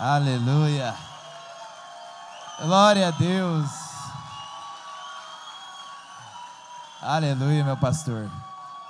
Aleluia. Glória a Deus. Aleluia, meu pastor.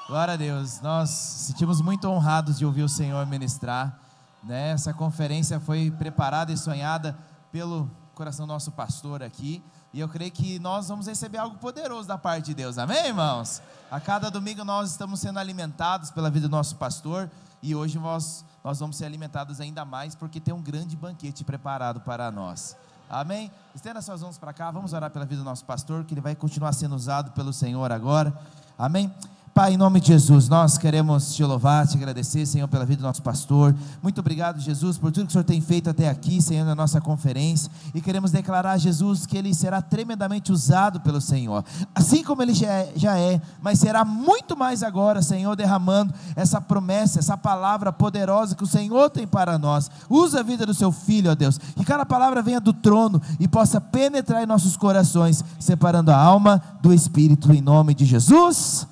Glória a Deus. Nós sentimos muito honrados de ouvir o Senhor ministrar, né? Essa conferência foi preparada e sonhada pelo coração do nosso pastor aqui. E eu creio que nós vamos receber algo poderoso da parte de Deus. Amém, irmãos? A cada domingo nós estamos sendo alimentados pela vida do nosso pastor. E hoje nós vamos ser alimentados ainda mais, porque tem um grande banquete preparado para nós. Amém? Estenda suas mãos para cá, vamos orar pela vida do nosso pastor, que ele vai continuar sendo usado pelo Senhor agora. Amém? Pai, em nome de Jesus, nós queremos te louvar, te agradecer, Senhor, pela vida do nosso pastor. Muito obrigado, Jesus, por tudo que o Senhor tem feito até aqui, Senhor, na nossa conferência. E queremos declarar, Jesus, que ele será tremendamente usado pelo Senhor, assim como ele já é, mas será muito mais agora, Senhor, derramando essa promessa, essa palavra poderosa que o Senhor tem para nós. Usa a vida do seu filho, ó Deus, que cada palavra venha do trono e possa penetrar em nossos corações, separando a alma do espírito, em nome de Jesus.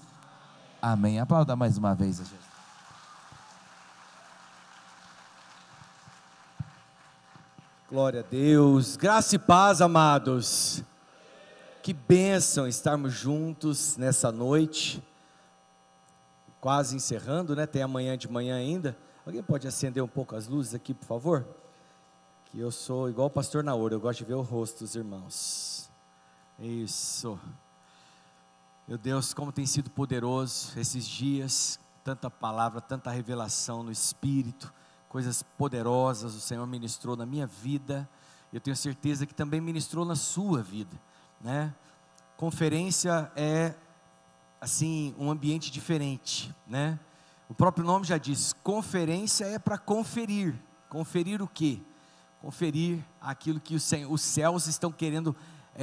Amém. Aplauda mais uma vez a Jesus. Glória a Deus. Graça e paz, amados. Que bênção estarmos juntos nessa noite. Quase encerrando, né? Tem amanhã de manhã ainda. Alguém pode acender um pouco as luzes aqui, por favor? Que eu sou igual o pastor Naor, eu gosto de ver o rosto dos irmãos. Isso. Meu Deus, como tem sido poderoso esses dias, tanta palavra, tanta revelação no Espírito, coisas poderosas o Senhor ministrou na minha vida, eu tenho certeza que também ministrou na sua vida, né? Conferência é, assim, um ambiente diferente, né? O próprio nome já diz, conferência é para conferir. Conferir o quê? Conferir aquilo que os céus estão querendo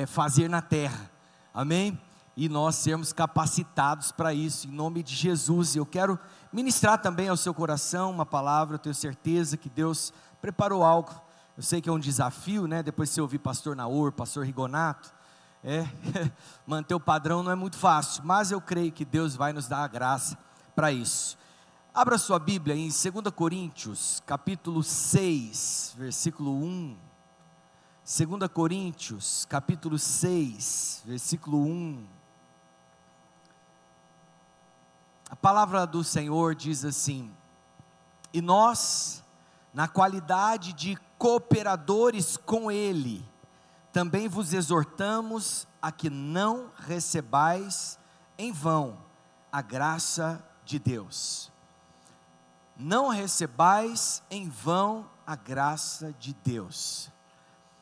fazer na terra, amém? E nós sermos capacitados para isso, em nome de Jesus. Eu quero ministrar também ao seu coração uma palavra, eu tenho certeza que Deus preparou algo. Eu sei que é um desafio, né? Depois de você ouvir pastor Naor, pastor Rigonato, manter o padrão não é muito fácil, mas eu creio que Deus vai nos dar a graça para isso. Abra sua Bíblia em 2 Coríntios, capítulo 6, versículo 1. 2 Coríntios, capítulo 6, versículo 1. A palavra do Senhor diz assim: e nós, na qualidade de cooperadores com Ele, também vos exortamos a que não recebais em vão a graça de Deus. Não recebais em vão a graça de Deus.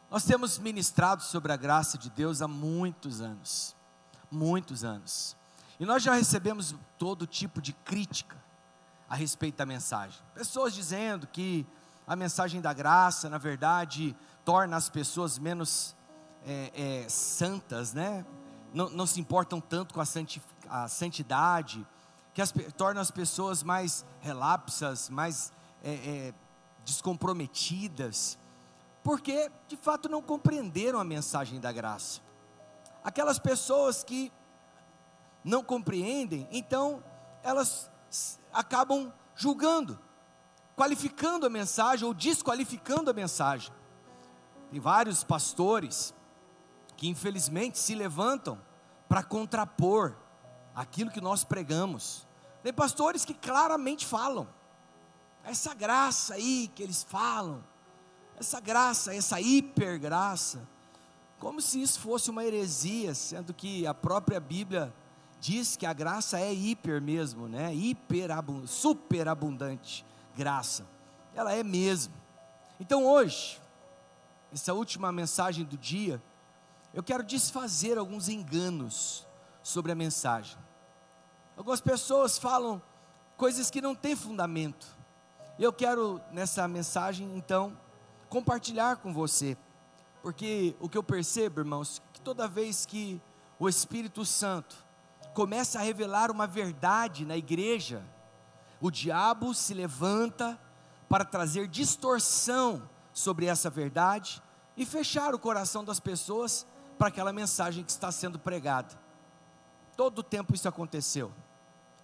Nós temos ministrado sobre a graça de Deus há muitos anos, e nós já recebemos todo tipo de crítica a respeito da mensagem. Pessoas dizendo que a mensagem da graça, na verdade, torna as pessoas menos santas, né? Não se importam tanto com a santidade, que torna as pessoas mais relapsas, mais descomprometidas, porque de fato não compreenderam a mensagem da graça. Aquelas pessoas que não compreendem, então elas acabam julgando, qualificando a mensagem ou desqualificando a mensagem. Tem vários pastores que infelizmente se levantam para contrapor aquilo que nós pregamos. Tem pastores que claramente falam, essa graça aí que eles falam, essa graça, essa hipergraça, como se isso fosse uma heresia, sendo que a própria Bíblia diz que a graça é hiper mesmo, né? Superabundante graça, ela é mesmo. Então hoje, essa última mensagem do dia, eu quero desfazer alguns enganos sobre a mensagem. Algumas pessoas falam coisas que não têm fundamento. Eu quero nessa mensagem então compartilhar com você, porque o que eu percebo, irmãos, que toda vez que o Espírito Santo começa a revelar uma verdade na igreja, o diabo se levanta para trazer distorção sobre essa verdade e fechar o coração das pessoas para aquela mensagem que está sendo pregada. Todo o tempo isso aconteceu.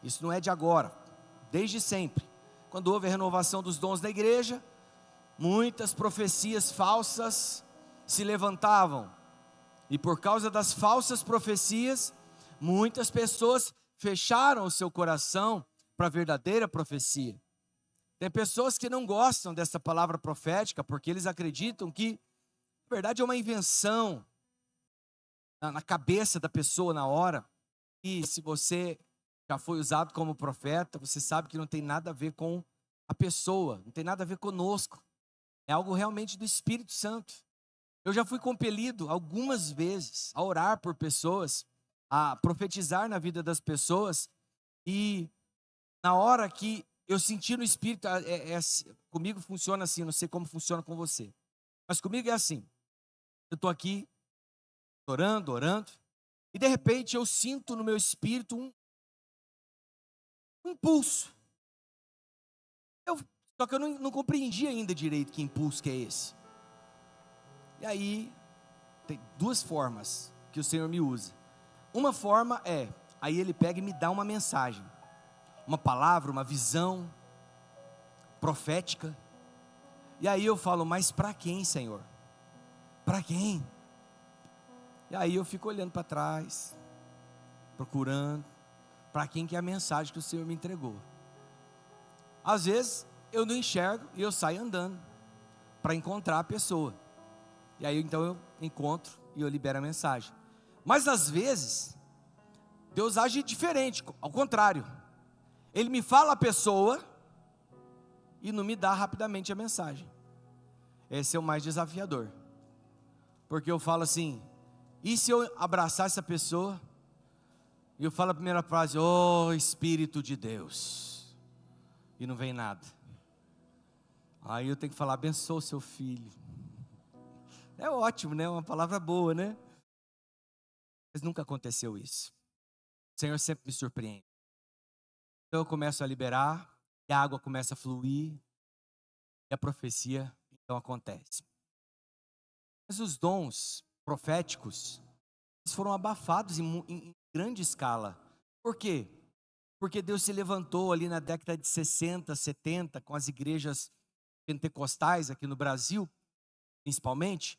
Isso não é de agora, desde sempre. Quando houve a renovação dos dons da igreja, muitas profecias falsas se levantavam. E por causa das falsas profecias, muitas pessoas fecharam o seu coração para a verdadeira profecia. Tem pessoas que não gostam dessa palavra profética, porque eles acreditam que, na verdade, é uma invenção na cabeça da pessoa na hora. E se você já foi usado como profeta, você sabe que não tem nada a ver com a pessoa, não tem nada a ver conosco. É algo realmente do Espírito Santo. Eu já fui compelido algumas vezes a orar por pessoas, a profetizar na vida das pessoas, e na hora que eu senti no Espírito, comigo funciona assim, não sei como funciona com você, mas comigo é assim, eu estou aqui orando, e de repente eu sinto no meu espírito um impulso. Só que eu não compreendi ainda direito que impulso que é esse. E aí, tem duas formas que o Senhor me usa. Uma forma aí Ele pega e me dá uma mensagem, uma palavra, uma visão profética. E aí eu falo, mas para quem, Senhor? Para quem? E aí eu fico olhando para trás, procurando, para quem que é a mensagem que o Senhor me entregou. Às vezes eu não enxergo e eu saio andando para encontrar a pessoa. E aí então eu encontro e eu libero a mensagem. Mas às vezes Deus age diferente, ao contrário. Ele me fala a pessoa e não me dá rapidamente a mensagem. Esse é o mais desafiador. Porque eu falo assim, e se eu abraçar essa pessoa e eu falo a primeira frase, oh Espírito de Deus, e não vem nada. Aí eu tenho que falar, abençoa o seu filho. É ótimo, né? Uma palavra boa, né? Mas nunca aconteceu isso. O Senhor sempre me surpreende. Então eu começo a liberar, e a água começa a fluir, e a profecia então acontece. Mas os dons proféticos, eles foram abafados em grande escala. Por quê? Porque Deus se levantou ali na década de 60, 70, com as igrejas pentecostais aqui no Brasil, principalmente,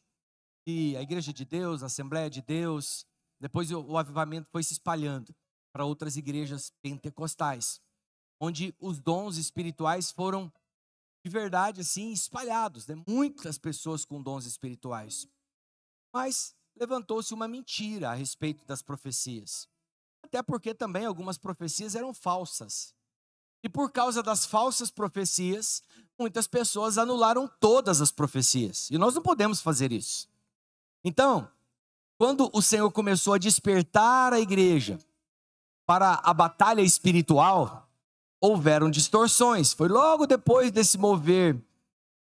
e a Igreja de Deus, a Assembleia de Deus, depois o avivamento foi se espalhando para outras igrejas pentecostais, onde os dons espirituais foram de verdade assim espalhados, né? Muitas pessoas com dons espirituais. Mas levantou-se uma mentira a respeito das profecias. Até porque também algumas profecias eram falsas. E por causa das falsas profecias, muitas pessoas anularam todas as profecias. E nós não podemos fazer isso. Então, quando o Senhor começou a despertar a igreja para a batalha espiritual, houveram distorções. Foi logo depois desse mover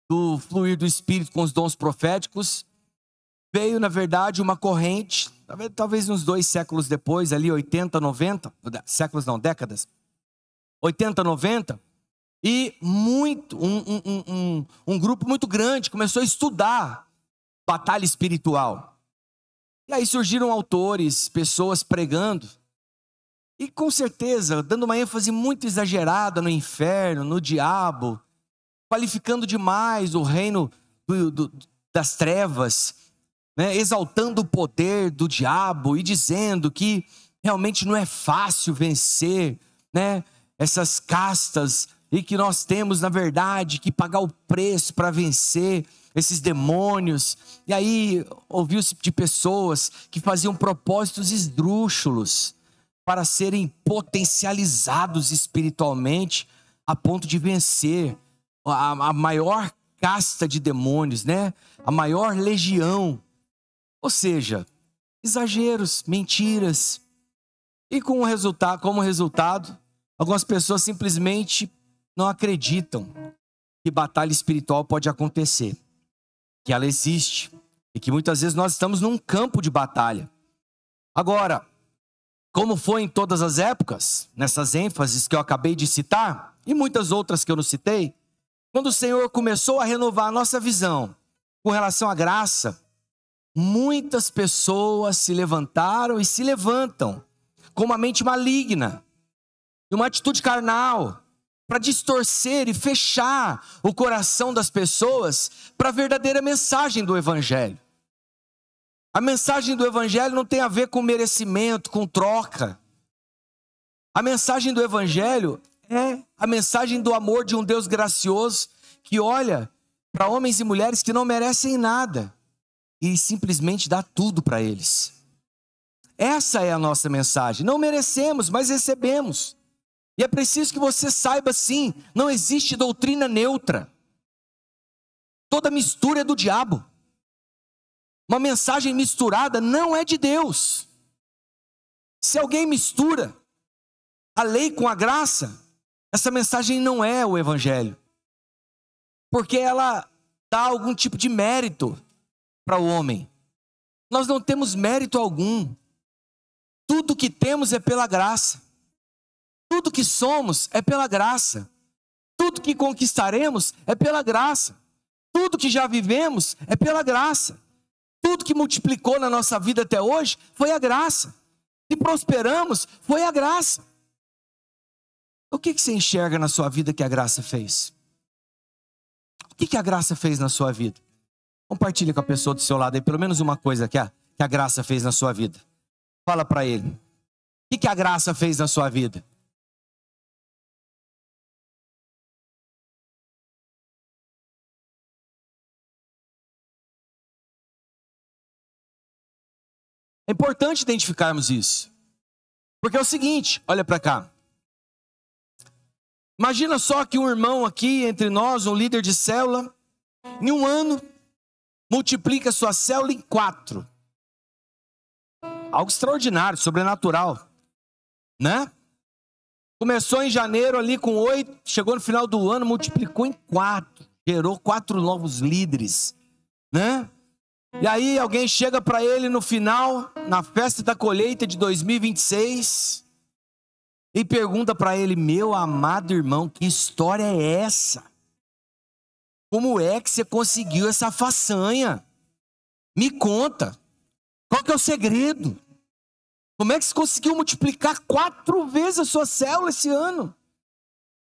do fluir do Espírito com os dons proféticos, veio, na verdade, uma corrente, talvez uns 2 séculos depois, ali 80, 90, séculos não, décadas, 80, 90, e um grupo muito grande começou a estudar batalha espiritual. E aí surgiram autores, pessoas pregando, e com certeza, dando uma ênfase muito exagerada no inferno, no diabo, qualificando demais o reino das trevas, né, exaltando o poder do diabo e dizendo que realmente não é fácil vencer, né, essas castas, e que nós temos, na verdade, que pagar o preço para vencer esses demônios. E aí ouviu-se de pessoas que faziam propósitos esdrúxulos para serem potencializados espiritualmente a ponto de vencer a maior casta de demônios, né, a maior legião. Ou seja, exageros, mentiras. E como resultado, algumas pessoas simplesmente não acreditam que batalha espiritual pode acontecer, que ela existe e que muitas vezes nós estamos num campo de batalha. Agora, como foi em todas as épocas, nessas ênfases que eu acabei de citar, e muitas outras que eu não citei, quando o Senhor começou a renovar a nossa visão com relação à graça, muitas pessoas se levantaram e se levantam com uma mente maligna, uma atitude carnal, para distorcer e fechar o coração das pessoas para a verdadeira mensagem do Evangelho. A mensagem do Evangelho não tem a ver com merecimento, com troca. A mensagem do Evangelho é a mensagem do amor de um Deus gracioso que olha para homens e mulheres que não merecem nada e simplesmente dá tudo para eles. Essa é a nossa mensagem. Não merecemos, mas recebemos. E é preciso que você saiba sim, não existe doutrina neutra. Toda mistura é do diabo. Uma mensagem misturada não é de Deus. Se alguém mistura a lei com a graça, essa mensagem não é o Evangelho. Porque ela dá algum tipo de mérito para o homem. Nós não temos mérito algum. Tudo que temos é pela graça. Tudo que somos é pela graça. Tudo que conquistaremos é pela graça. Tudo que já vivemos é pela graça. Tudo que multiplicou na nossa vida até hoje foi a graça. Se prosperamos, foi a graça. O que você enxerga na sua vida que a graça fez? O que a graça fez na sua vida? Compartilhe com a pessoa do seu lado aí, pelo menos uma coisa que a graça fez na sua vida. Fala para ele. O que a graça fez na sua vida? É importante identificarmos isso. Porque é o seguinte, olha para cá. Imagina só que um irmão aqui entre nós, um líder de célula, em um ano, multiplica sua célula em 4. Algo extraordinário, sobrenatural, né? Começou em janeiro ali com 8, chegou no final do ano, multiplicou em 4, gerou 4 novos líderes, né? E aí alguém chega para ele no final, na festa da colheita de 2026, e pergunta para ele: meu amado irmão, que história é essa? Como é que você conseguiu essa façanha? Me conta, qual que é o segredo? Como é que você conseguiu multiplicar 4 vezes a sua célula esse ano?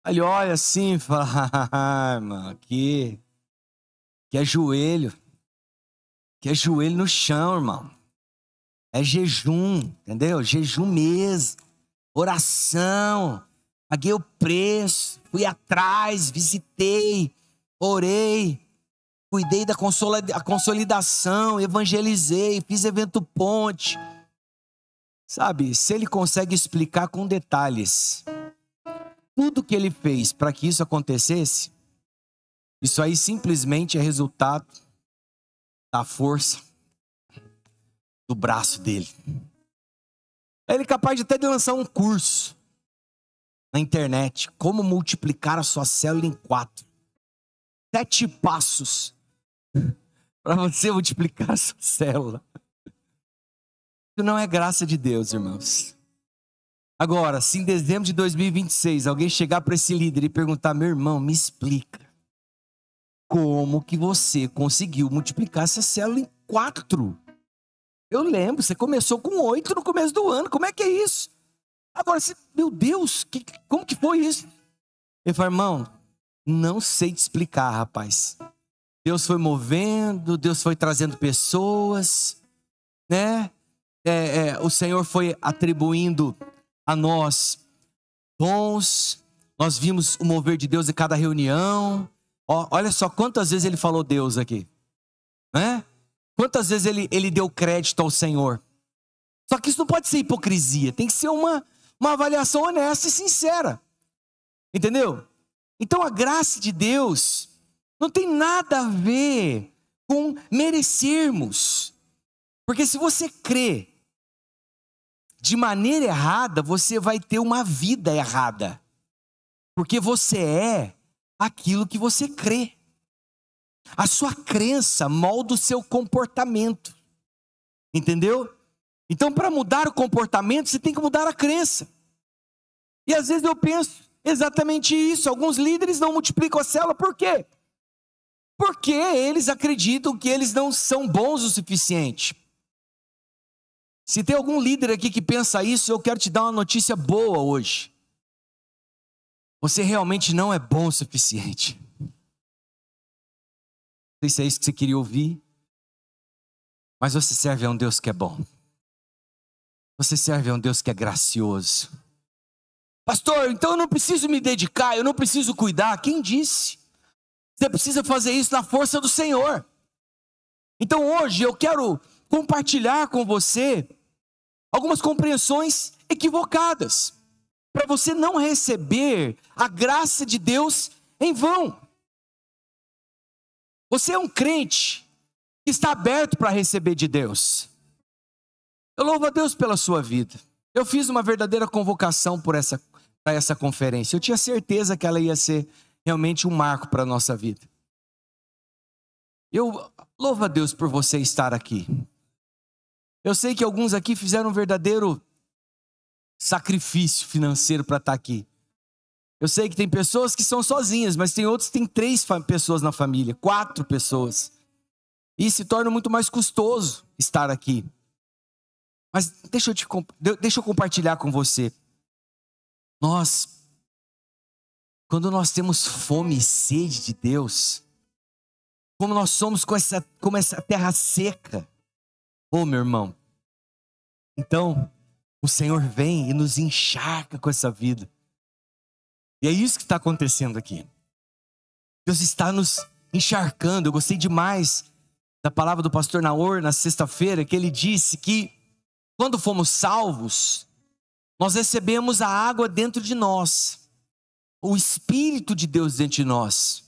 Aí ele olha assim e fala: ah, irmão, que é joelho. Que é joelho no chão, irmão. É jejum, entendeu? Jejum mesmo. Oração. Paguei o preço. Fui atrás, visitei, orei. Cuidei da consolidação, evangelizei, fiz evento ponte. Sabe, se ele consegue explicar com detalhes tudo que ele fez para que isso acontecesse, isso aí simplesmente é resultado da força do braço dele. Ele é capaz de até de lançar um curso na internet, como multiplicar a sua célula em 4. 7 passos para você multiplicar a sua célula. Isso não é graça de Deus, irmãos. Agora, se em dezembro de 2026 alguém chegar para esse líder e perguntar: meu irmão, me explica como que você conseguiu multiplicar essa célula em 4? Eu lembro, você começou com 8 no começo do ano, como é que é isso? Agora, meu Deus, como que foi isso? Ele fala: irmão, não sei te explicar, rapaz. Deus foi movendo, Deus foi trazendo pessoas, né? O Senhor foi atribuindo a nós dons. Nós vimos o mover de Deus em cada reunião. Olha só quantas vezes ele falou Deus aqui, né? Quantas vezes ele deu crédito ao Senhor. Só que isso não pode ser hipocrisia, tem que ser uma avaliação honesta e sincera, entendeu? Então a graça de Deus não tem nada a ver com merecermos, porque se você crê de maneira errada, você vai ter uma vida errada, porque você é aquilo que você crê. A sua crença molda o seu comportamento, entendeu? Então, para mudar o comportamento, você tem que mudar a crença. E às vezes eu penso exatamente isso. Alguns líderes não multiplicam a célula, por quê? Porque eles acreditam que eles não são bons o suficiente. Se tem algum líder aqui que pensa isso, eu quero te dar uma notícia boa hoje. Você realmente não é bom o suficiente. Não sei se é isso que você queria ouvir, mas você serve a um Deus que é bom. Você serve a um Deus que é gracioso. Pastor, então eu não preciso me dedicar, eu não preciso cuidar. Quem disse? Você precisa fazer isso na força do Senhor. Então hoje eu quero compartilhar com você algumas compreensões equivocadas, para você não receber a graça de Deus em vão. Você é um crente que está aberto para receber de Deus. Eu louvo a Deus pela sua vida. Eu fiz uma verdadeira convocação para essa conferência. Eu tinha certeza que ela ia ser realmente um marco para a nossa vida. Eu louvo a Deus por você estar aqui. Eu sei que alguns aqui fizeram um verdadeiro sacrifício financeiro para estar aqui. Eu sei que tem pessoas que são sozinhas, mas tem outros que têm 3 pessoas na família, 4 pessoas. E se torna muito mais custoso estar aqui. Mas deixa eu compartilhar com você. Quando nós temos fome e sede de Deus, como nós somos como essa terra seca, meu irmão, então o Senhor vem e nos encharca com essa vida. E é isso que está acontecendo aqui. Deus está nos encharcando. Eu gostei demais da palavra do pastor Naor na sexta-feira, que ele disse que quando fomos salvos, nós recebemos a água dentro de nós, o Espírito de Deus dentro de nós.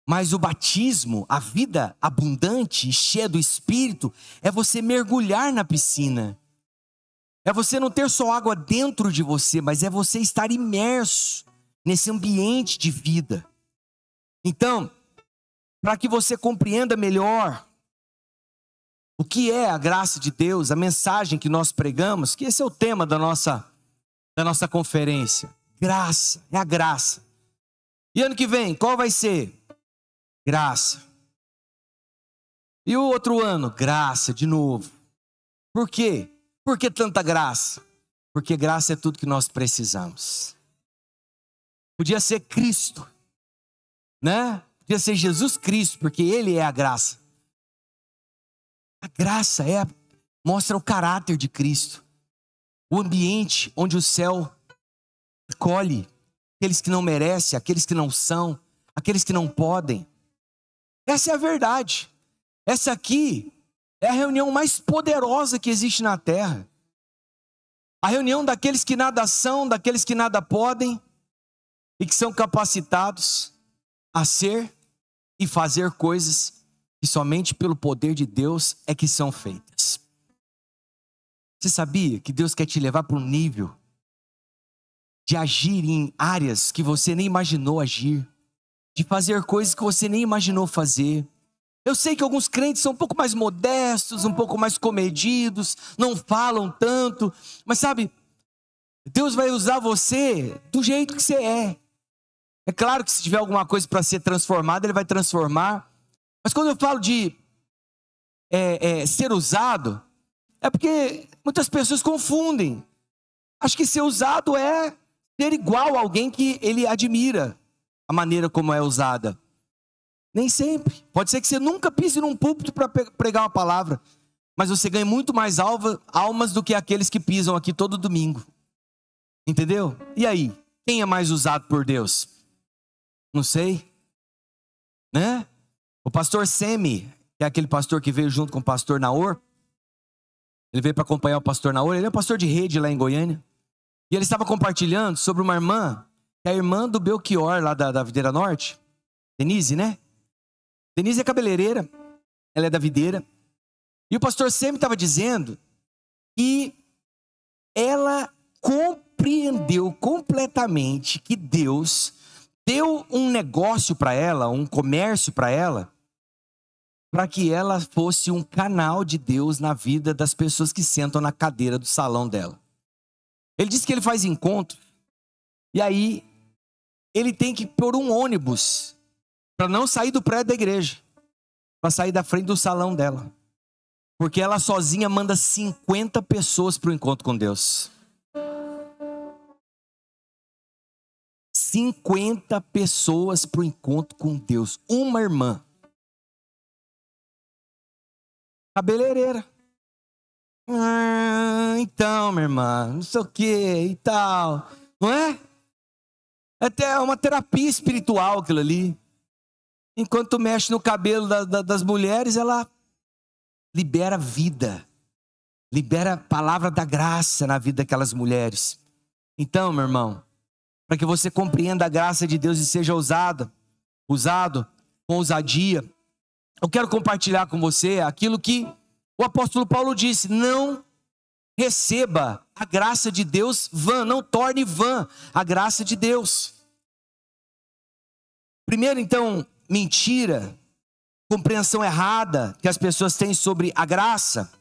Mas o batismo, a vida abundante e cheia do Espírito, é você mergulhar na piscina. É você não ter só água dentro de você, mas é você estar imerso nesse ambiente de vida. Então, para que você compreenda melhor o que é a graça de Deus, a mensagem que nós pregamos, que esse é o tema da nossa conferência. Graça, é a graça. E ano que vem, qual vai ser? Graça. E o outro ano? Graça de novo. Por quê? Por que tanta graça? Porque graça é tudo que nós precisamos. Podia ser Cristo, né? Podia ser Jesus Cristo, porque Ele é a graça. A graça mostra o caráter de Cristo. O ambiente onde o céu acolhe aqueles que não merecem, aqueles que não são, aqueles que não podem. Essa é a verdade. Essa aqui é a reunião mais poderosa que existe na terra. A reunião daqueles que nada são, daqueles que nada podem e que são capacitados a ser e fazer coisas que somente pelo poder de Deus é que são feitas. Você sabia que Deus quer te levar para um nível de agir em áreas que você nem imaginou agir, de fazer coisas que você nem imaginou fazer? Eu sei que alguns crentes são um pouco mais modestos, um pouco mais comedidos, não falam tanto, mas sabe, Deus vai usar você do jeito que você é. É claro que se tiver alguma coisa para ser transformada, Ele vai transformar. Mas quando eu falo de ser usado, é porque muitas pessoas confundem. Acho que ser usado é ser igual a alguém que ele admira a maneira como é usada. Nem sempre. Pode ser que você nunca pise num púlpito para pregar uma palavra, mas você ganha muito mais almas do que aqueles que pisam aqui todo domingo. Entendeu? E aí? Quem é mais usado por Deus? Não sei. Né? O pastor Semi, que é aquele pastor que veio junto com o pastor Naor, ele veio para acompanhar o pastor Naor, ele é um pastor de rede lá em Goiânia, e ele estava compartilhando sobre uma irmã, que é a irmã do Belchior, lá da Videira Norte, Denise, né? Denise é cabeleireira, ela é da Videira, e o pastor Semi estava dizendo que ela compreendeu completamente que Deus deu um negócio para ela, um comércio para ela, para que ela fosse um canal de Deus na vida das pessoas que sentam na cadeira do salão dela. Ele disse que ele faz encontro, e aí ele tem que pôr um ônibus para não sair do prédio da igreja, para sair da frente do salão dela, porque ela sozinha manda 50 pessoas para o encontro com Deus. 50 pessoas para o encontro com Deus. Uma irmã. Cabeleireira. Então, minha irmã, não sei o que e tal. Não é? Até uma terapia espiritual aquilo ali. Enquanto mexe no cabelo das mulheres, ela libera vida. Libera a palavra da graça na vida daquelas mulheres. Então, meu irmão, para que você compreenda a graça de Deus e seja usado com ousadia, eu quero compartilhar com você aquilo que o apóstolo Paulo disse: não receba a graça de Deus vã, não torne vã a graça de Deus. Primeiro, então, mentira, compreensão errada que as pessoas têm sobre a graça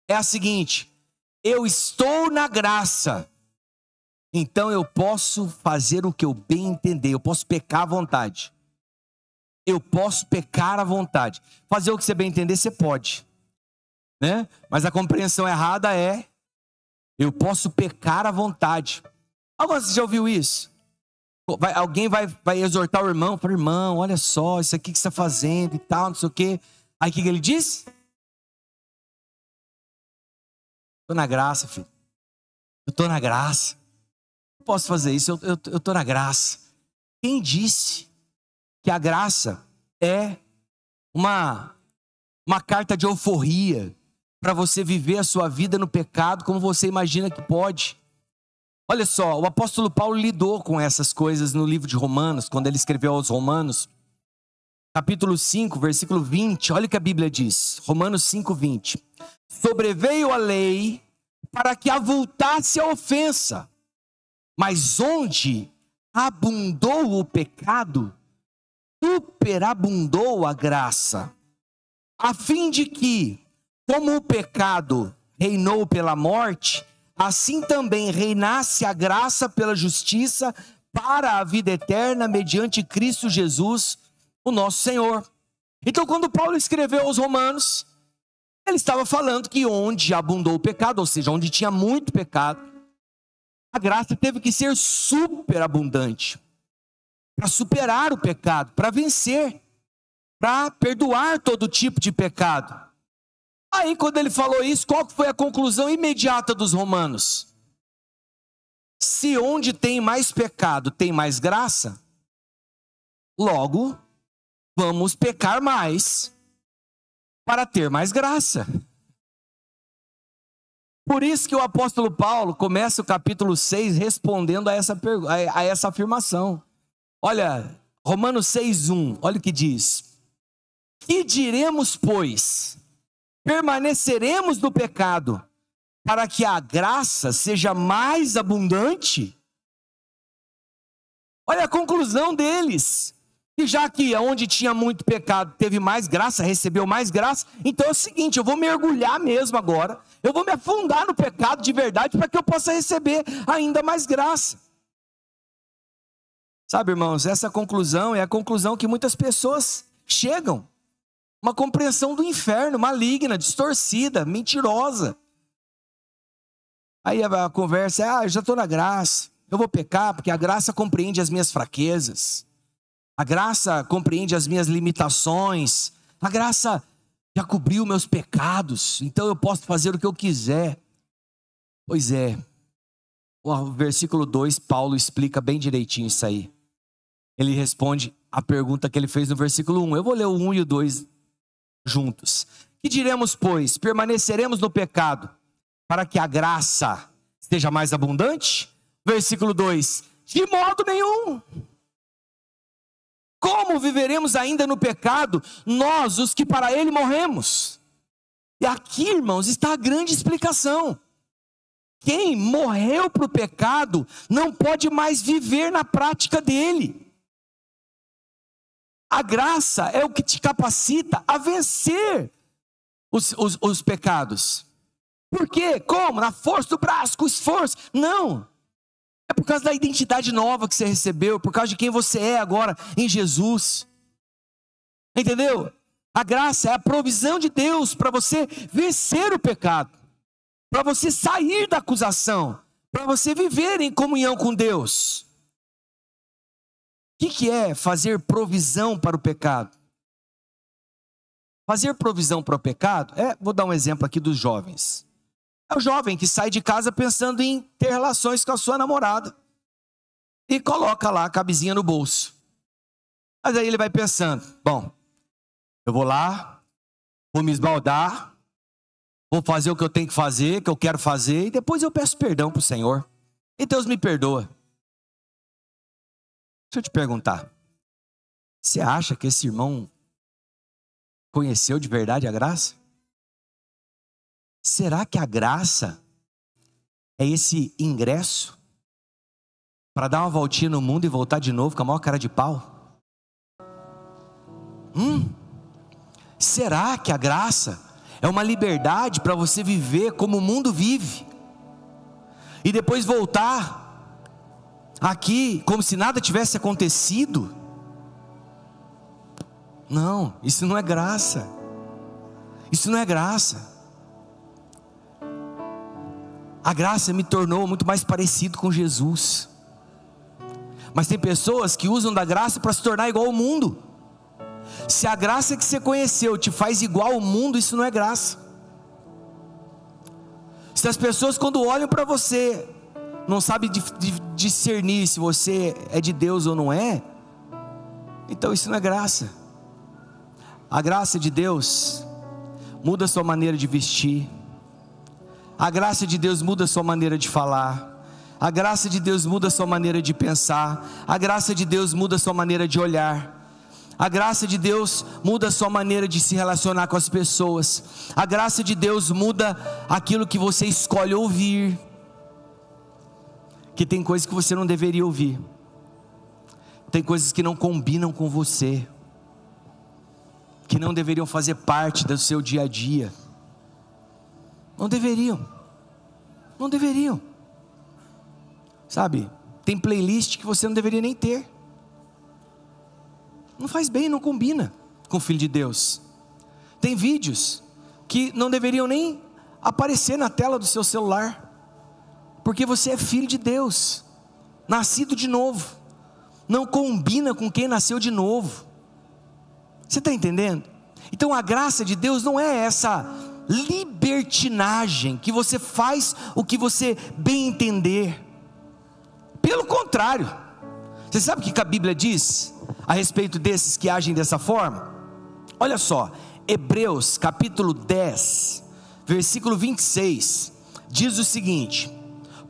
é a seguinte: eu estou na graça, então eu posso fazer o que eu bem entender, eu posso pecar à vontade. Eu posso pecar à vontade. Fazer o que você bem entender, você pode, né? Mas a compreensão errada é: eu posso pecar à vontade. Agora, você já ouviu isso? Alguém vai exortar o irmão, fala: irmão, olha só, isso aqui que você está fazendo e tal, não sei o quê. Aí o que ele diz? Estou na graça, filho. Eu estou na graça. Não posso fazer isso, eu estou na graça. Quem disse que a graça é uma carta de alforria para você viver a sua vida no pecado como você imagina que pode? Olha só, o apóstolo Paulo lidou com essas coisas no livro de Romanos, quando ele escreveu aos Romanos, capítulo 5, versículo 20, olha o que a Bíblia diz, Romanos 5, 20. Sobreveio a lei para que avultasse a ofensa, mas onde abundou o pecado, superabundou a graça, a fim de que, como o pecado reinou pela morte, assim também reinasse a graça pela justiça para a vida eterna mediante Cristo Jesus, o nosso Senhor. Então, quando Paulo escreveu aos Romanos, ele estava falando que onde abundou o pecado, ou seja, onde tinha muito pecado, a graça teve que ser superabundante para superar o pecado, para vencer, para perdoar todo tipo de pecado. Aí, quando ele falou isso, qual foi a conclusão imediata dos romanos? Se onde tem mais pecado tem mais graça, logo vamos pecar mais para ter mais graça. Por isso que o apóstolo Paulo começa o capítulo 6 respondendo a essa afirmação. Olha, Romanos 6:1, olha o que diz: que diremos, pois? Permaneceremos no pecado para que a graça seja mais abundante? Olha a conclusão deles. E já que onde tinha muito pecado teve mais graça, recebeu mais graça, então é o seguinte: eu vou mergulhar mesmo agora, eu vou me afundar no pecado de verdade para que eu possa receber ainda mais graça. Sabe, irmãos, essa conclusão é a conclusão que muitas pessoas chegam. Uma compreensão do inferno, maligna, distorcida, mentirosa. Aí a conversa é: eu já estou na graça, eu vou pecar porque a graça compreende as minhas fraquezas. A graça compreende as minhas limitações. A graça já cobriu meus pecados, então eu posso fazer o que eu quiser. Pois é, o versículo 2, Paulo explica bem direitinho isso aí. Ele responde a pergunta que ele fez no versículo 1. Eu vou ler o 1 e o 2 juntos. Que diremos, pois? Permaneceremos no pecado para que a graça esteja mais abundante? Versículo 2. De modo nenhum. Como viveremos ainda no pecado, nós, os que para ele morremos? E aqui, irmãos, está a grande explicação. Quem morreu para o pecado não pode mais viver na prática dele. A graça é o que te capacita a vencer os pecados. Por quê? Como? Na força do braço, com esforço? Não. É por causa da identidade nova que você recebeu, por causa de quem você é agora em Jesus. Entendeu? A graça é a provisão de Deus para você vencer o pecado, para você sair da acusação, para você viver em comunhão com Deus. que é fazer provisão para o pecado? Fazer provisão para o pecado vou dar um exemplo aqui dos jovens. É o jovem que sai de casa pensando em ter relações com a sua namorada e coloca lá a camisinha no bolso. Mas aí ele vai pensando, bom, eu vou lá, vou me esbaldar, vou fazer o que eu tenho que fazer, que eu quero fazer, e depois eu peço perdão para o Senhor. E Deus me perdoa. Deixa eu te perguntar, você acha que esse irmão conheceu de verdade a graça? Será que a graça é esse ingresso para dar uma voltinha no mundo e voltar de novo com a maior cara de pau? Será que a graça é uma liberdade para você viver como o mundo vive e depois voltar aqui como se nada tivesse acontecido? Não, isso não é graça. Isso não é graça. A graça me tornou muito mais parecido com Jesus. Mas tem pessoas que usam da graça para se tornar igual ao mundo. Se a graça que você conheceu te faz igual ao mundo, isso não é graça. Se as pessoas, quando olham para você, não sabem discernir se você é de Deus ou não é, então isso não é graça. A graça de Deus muda a sua maneira de vestir. A graça de Deus muda a sua maneira de falar. A graça de Deus muda a sua maneira de pensar. A graça de Deus muda a sua maneira de olhar. A graça de Deus muda a sua maneira de se relacionar com as pessoas. A graça de Deus muda aquilo que você escolhe ouvir. Que tem coisas que você não deveria ouvir. Tem coisas que não combinam com você, que não deveriam fazer parte do seu dia a dia. Não deveriam. Não deveriam. Sabe, tem playlist que você não deveria nem ter. Não faz bem, não combina com o Filho de Deus. Tem vídeos que não deveriam nem aparecer na tela do seu celular, porque você é filho de Deus, nascido de novo. Não combina com quem nasceu de novo. Você está entendendo? Então a graça de Deus não é essa libertinagem que você faz o que você bem entender. Pelo contrário, você sabe o que a Bíblia diz a respeito desses que agem dessa forma? Olha só, Hebreus capítulo 10, versículo 26, diz o seguinte: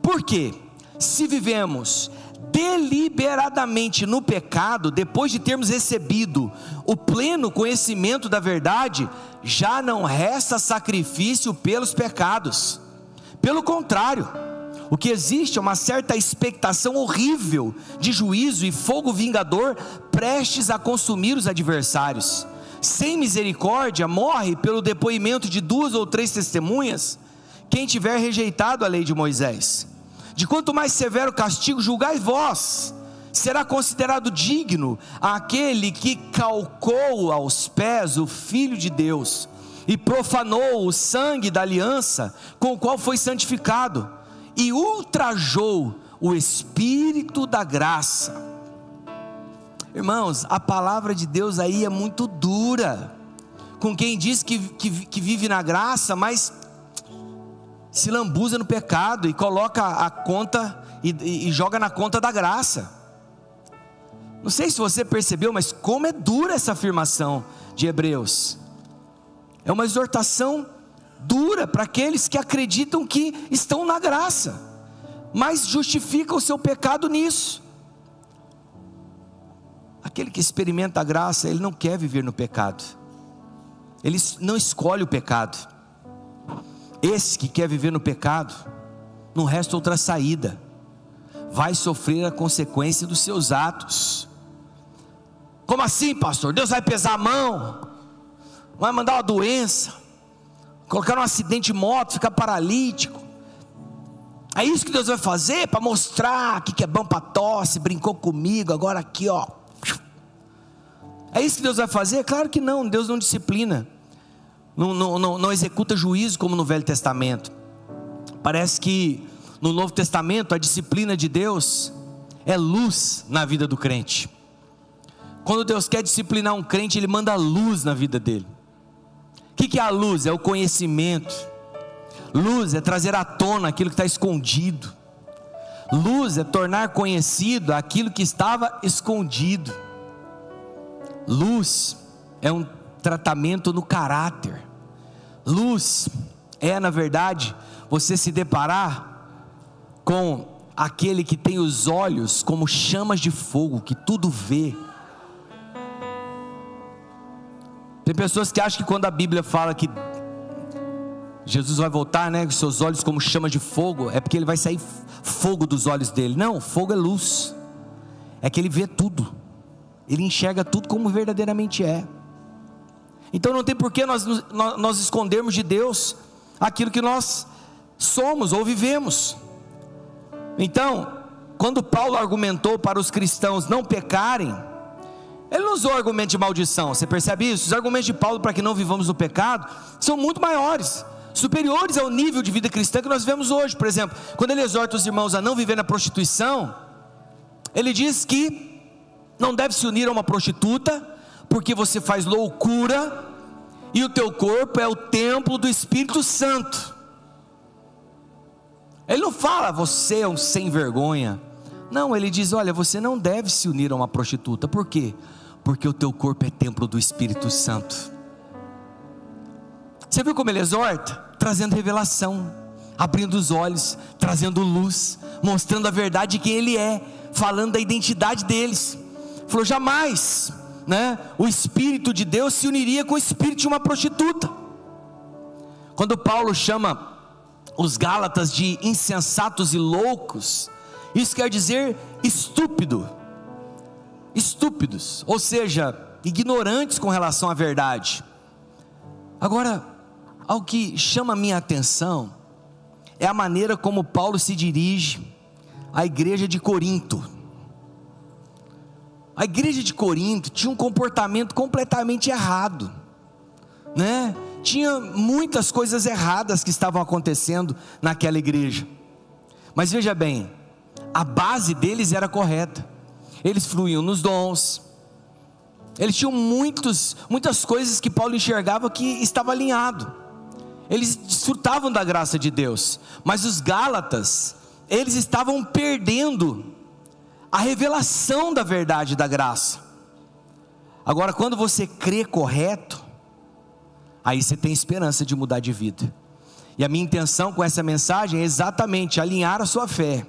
porque se vivemos deliberadamente no pecado, depois de termos recebido o pleno conhecimento da verdade, já não resta sacrifício pelos pecados. Pelo contrário, o que existe é uma certa expectação horrível de juízo e fogo vingador prestes a consumir os adversários. Sem misericórdia morre pelo depoimento de 2 ou 3 testemunhas quem tiver rejeitado a lei de Moisés. De quanto mais severo castigo julgai vós, será considerado digno aquele que calcou aos pés o Filho de Deus e profanou o sangue da aliança com o qual foi santificado e ultrajou o Espírito da graça. Irmãos, a palavra de Deus aí é muito dura com quem diz que vive na graça, mas se lambuza no pecado e coloca a conta e joga na conta da graça. Não sei se você percebeu, mas como é dura essa afirmação de Hebreus. É uma exortação dura para aqueles que acreditam que estão na graça, mas justificam o seu pecado nisso. Aquele que experimenta a graça, ele não quer viver no pecado, ele não escolhe o pecado. Esse que quer viver no pecado, não resta outra saída, vai sofrer a consequência dos seus atos. Como assim, pastor? Deus vai pesar a mão, vai mandar uma doença, colocar um acidente de moto, ficar paralítico? É isso que Deus vai fazer para mostrar que é bom para tosse, brincou comigo, agora aqui ó. É isso que Deus vai fazer? Claro que não. Deus não disciplina, não executa juízo como no Velho Testamento. Parece que no Novo Testamento a disciplina de Deus é luz na vida do crente. Quando Deus quer disciplinar um crente, Ele manda luz na vida dele. O que é a luz? É o conhecimento. Luz é trazer à tona aquilo que está escondido. Luz é tornar conhecido aquilo que estava escondido. Luz é um tratamento no caráter. Luz é, na verdade, você se deparar com aquele que tem os olhos como chamas de fogo, que tudo vê. Tem pessoas que acham que quando a Bíblia fala que Jesus vai voltar, né, com seus olhos como chamas de fogo, é porque ele vai sair fogo dos olhos dele. Não, fogo é luz. É que ele vê tudo. Ele enxerga tudo como verdadeiramente é. Então não tem por que nós escondermos de Deus aquilo que nós somos ou vivemos. Então, quando Paulo argumentou para os cristãos não pecarem, ele não usou argumento de maldição. Você percebe isso? Os argumentos de Paulo para que não vivamos no pecado são muito maiores, superiores ao nível de vida cristã que nós vemos hoje. Por exemplo, quando ele exorta os irmãos a não viver na prostituição, ele diz que não deve se unir a uma prostituta, porque você faz loucura, e o teu corpo é o templo do Espírito Santo. Ele não fala, você é um sem vergonha. Não, ele diz, olha, você não deve se unir a uma prostituta. Por quê? Porque o teu corpo é templo do Espírito Santo. Você viu como ele exorta? Trazendo revelação, abrindo os olhos, trazendo luz, mostrando a verdade de quem ele é, falando da identidade deles. Falou, jamais, né, o Espírito de Deus se uniria com o espírito de uma prostituta. Quando Paulo chama os Gálatas de insensatos e loucos, isso quer dizer estúpidos, ou seja, ignorantes com relação à verdade. Agora, algo que chama a minha atenção é a maneira como Paulo se dirige à igreja de Corinto. A igreja de Corinto tinha um comportamento completamente errado, né? Tinha muitas coisas erradas que estavam acontecendo naquela igreja. Mas veja bem, a base deles era correta. Eles fluíam nos dons. Eles tinham muitas coisas que Paulo enxergava que estava alinhado. Eles desfrutavam da graça de Deus. Mas os Gálatas, eles estavam perdendo a revelação da verdade da graça. Agora, quando você crê correto, aí você tem esperança de mudar de vida. E a minha intenção com essa mensagem é exatamente alinhar a sua fé.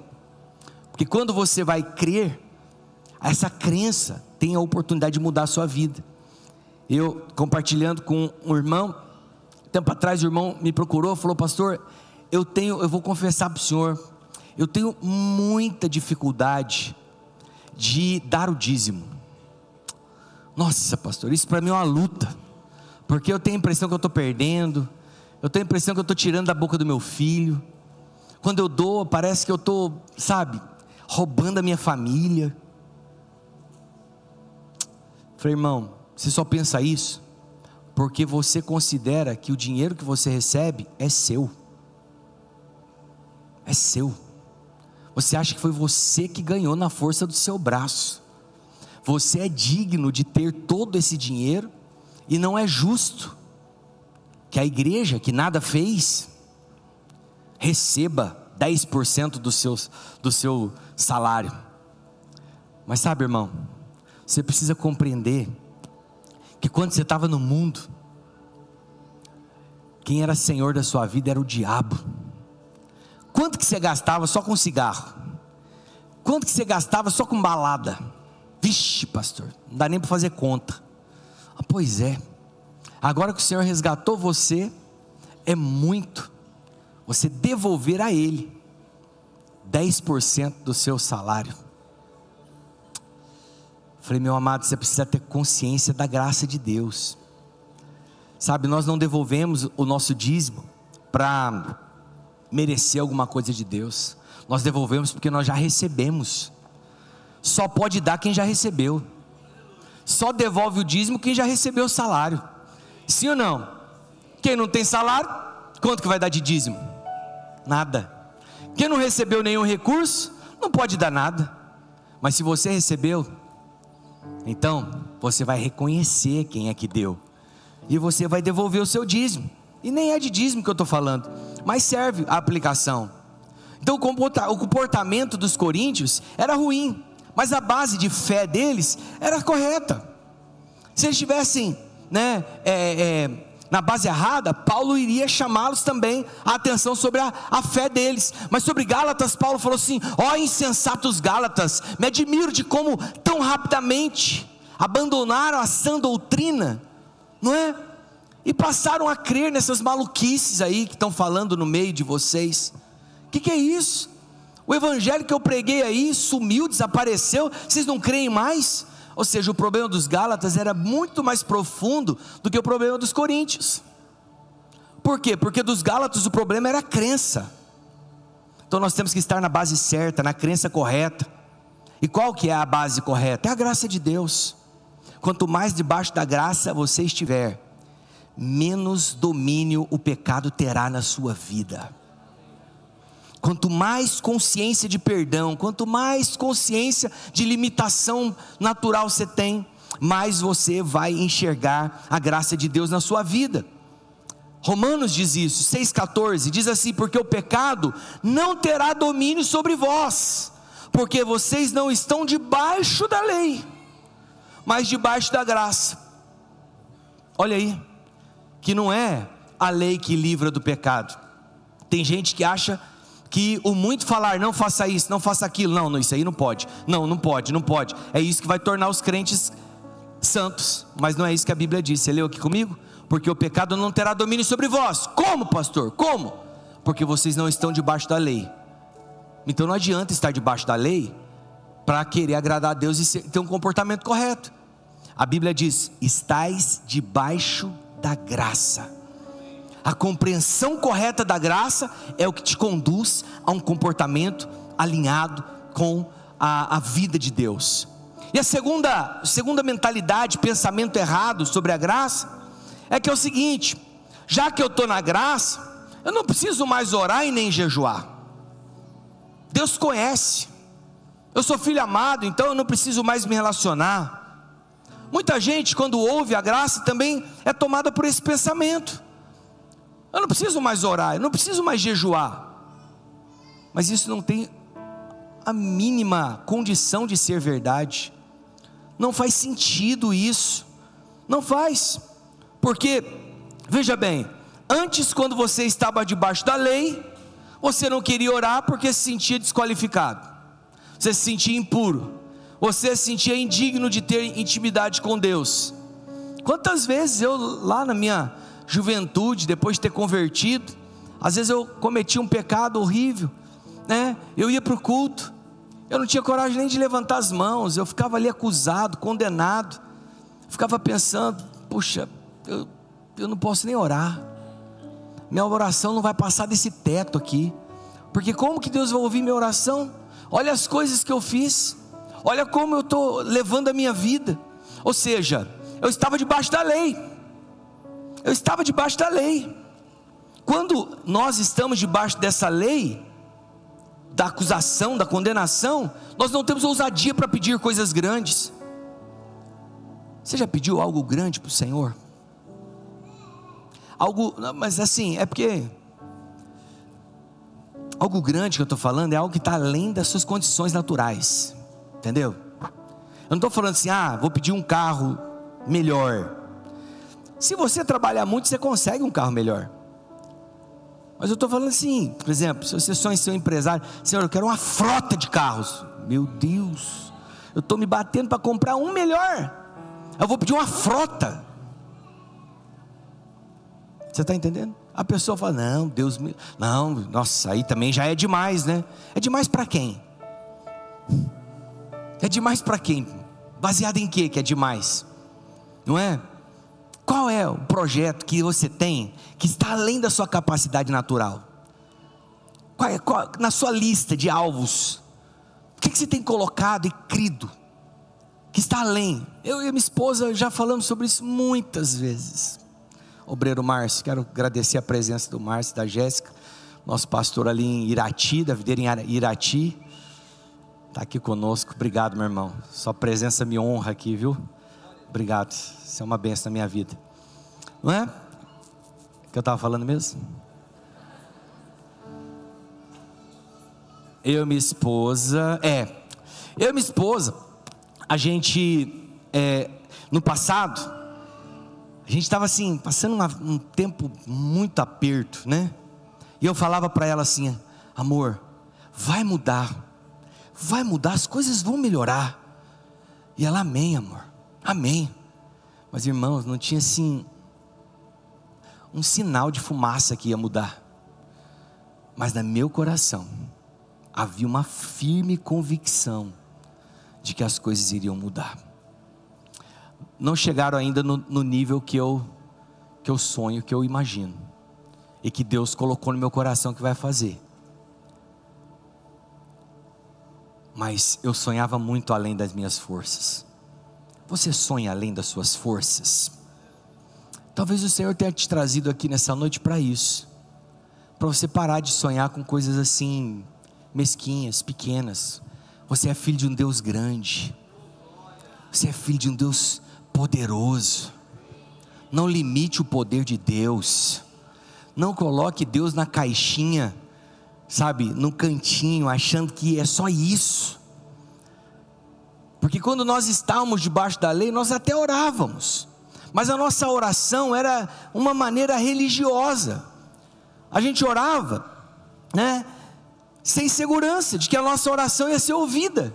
Porque quando você vai crer, essa crença tem a oportunidade de mudar a sua vida. Eu compartilhando com um irmão, tempo atrás o irmão me procurou, falou, pastor, eu vou confessar para o senhor, eu tenho muita dificuldade de dar o dízimo. Nossa, pastor, isso para mim é uma luta, porque eu tenho a impressão que eu estou perdendo, eu tenho a impressão que eu estou tirando da boca do meu filho. Quando eu dou, parece que eu estou, roubando a minha família. Falei, irmão, você só pensa isso porque você considera que o dinheiro que você recebe é seu. É seu. Você acha que foi você que ganhou na força do seu braço. Você é digno de ter todo esse dinheiro, e não é justo que a igreja, que nada fez, receba 10% do seu salário. Mas sabe, irmão, você precisa compreender que quando você estava no mundo, quem era senhor da sua vida era o diabo. Quanto que você gastava só com cigarro? Quanto que você gastava só com balada? Vixe, pastor, não dá nem para fazer conta. Pois é, agora que o Senhor resgatou você, é muito você devolver a Ele 10% do seu salário. Falei, meu amado, você precisa ter consciência da graça de Deus. Sabe, nós não devolvemos o nosso dízimo para merecer alguma coisa de Deus. Nós devolvemos porque nós já recebemos. Só pode dar quem já recebeu. Só devolve o dízimo quem já recebeu o salário. Sim ou não? Quem não tem salário, quanto que vai dar de dízimo? Nada. Quem não recebeu nenhum recurso, não pode dar nada. Mas se você recebeu, então você vai reconhecer quem é que deu, e você vai devolver o seu dízimo. E nem é de dízimo que eu estou falando, mas serve a aplicação. Então o comportamento dos coríntios era ruim, mas a base de fé deles era correta. Se eles estivessem na base errada, Paulo iria chamá-los também a atenção sobre a fé deles. Mas sobre Gálatas, Paulo falou assim: ó insensatos Gálatas, me admiro de como tão rapidamente abandonaram a sã doutrina, não é? E passaram a crer nessas maluquices aí que estão falando no meio de vocês. O que é isso? O evangelho que eu preguei aí sumiu, desapareceu, vocês não creem mais? Ou seja, o problema dos Gálatas era muito mais profundo do que o problema dos coríntios. Por quê? Porque dos Gálatas o problema era a crença. Então nós temos que estar na base certa, na crença correta. E qual que é a base correta? É a graça de Deus. Quanto mais debaixo da graça você estiver, menos domínio o pecado terá na sua vida. Quanto mais consciência de perdão, quanto mais consciência de limitação natural você tem, mais você vai enxergar a graça de Deus na sua vida. Romanos diz isso, 6,14, diz assim: porque o pecado não terá domínio sobre vós, porque vocês não estão debaixo da lei, mas debaixo da graça. Olha aí, que não é a lei que livra do pecado. Tem gente que acha que o muito falar, não faça isso, não faça aquilo, não, isso aí não pode, não pode, é isso que vai tornar os crentes santos, mas não é isso que a Bíblia diz. Você leu aqui comigo? Porque o pecado não terá domínio sobre vós. Como, pastor? Como? Porque vocês não estão debaixo da lei. Então não adianta estar debaixo da lei para querer agradar a Deus e ter um comportamento correto. A Bíblia diz: estais debaixo da graça. A compreensão correta da graça é o que te conduz a um comportamento alinhado com a vida de Deus. E a segunda mentalidade, pensamento errado sobre a graça, é que é o seguinte: já que eu estou na graça, eu não preciso mais orar e nem jejuar. Deus conhece, eu sou filho amado, então eu não preciso mais me relacionar. Muita gente, quando ouve a graça, também é tomada por esse pensamento: eu não preciso mais orar, eu não preciso mais jejuar. Mas isso não tem a mínima condição de ser verdade. Não faz sentido isso. Não faz. Porque, veja bem, antes, quando você estava debaixo da lei, você não queria orar porque se sentia desqualificado, você se sentia impuro, você se sentia indigno de ter intimidade com Deus. Quantas vezes eu, lá na minha juventude, depois de ter convertido, às vezes eu cometi um pecado horrível, né? Eu ia para o culto, eu não tinha coragem nem de levantar as mãos, eu ficava ali acusado, condenado, ficava pensando: puxa, eu não posso nem orar, minha oração não vai passar desse teto aqui, porque como que Deus vai ouvir minha oração? Olha as coisas que eu fiz, olha como eu estou levando a minha vida. Ou seja, eu estava debaixo da lei. Eu estava debaixo da lei. Quando nós estamos debaixo dessa lei, da acusação, da condenação, nós não temos ousadia para pedir coisas grandes. Você já pediu algo grande para o Senhor? Algo, mas assim, é porque algo grande que eu estou falando é algo que está além das suas condições naturais, entendeu? Eu não estou falando assim: vou pedir um carro melhor. Se você trabalhar muito, você consegue um carro melhor. Mas eu estou falando assim, por exemplo, se você sonha em ser um empresário: Senhor, eu quero uma frota de carros. Meu Deus, eu estou me batendo para comprar um melhor, eu vou pedir uma frota. Você está entendendo? A pessoa fala: não, Deus me... não, nossa, aí também já é demais, né? É demais para quem? É demais para quem? Baseado em quê que é demais? Não é? Qual é o projeto que você tem que está além da sua capacidade natural? Na sua lista de alvos, o que você tem colocado e crido que está além? Eu e minha esposa já falamos sobre isso muitas vezes. Obreiro Márcio, quero agradecer a presença do Márcio e da Jéssica, nosso pastor ali em Irati, da videira em Irati, está aqui conosco. Obrigado, meu irmão, sua presença me honra aqui, viu? Obrigado, você é uma bênção na minha vida. Não é? O que eu estava falando mesmo? Eu e minha esposa, a gente, no passado, a gente estava assim, passando um tempo muito aperto, né? E eu falava para ela assim: amor, vai mudar, as coisas vão melhorar. E ela: amém, amor, amém. Mas irmãos, não tinha assim um sinal de fumaça que ia mudar. Mas no meu coração havia uma firme convicção de que as coisas iriam mudar. Não chegaram ainda no nível que eu sonho, que eu imagino, e que Deus colocou no meu coração que vai fazer. Mas eu sonhava muito além das minhas forças. Você sonha além das suas forças? Talvez o Senhor tenha te trazido aqui nessa noite para isso, para você parar de sonhar com coisas assim mesquinhas, pequenas. Você é filho de um Deus grande, você é filho de um Deus poderoso. Não limite o poder de Deus, não coloque Deus na caixinha, sabe, no cantinho, achando que é só isso. Porque quando nós estávamos debaixo da lei, nós até orávamos, mas a nossa oração era uma maneira religiosa. A gente orava, né, sem segurança de que a nossa oração ia ser ouvida.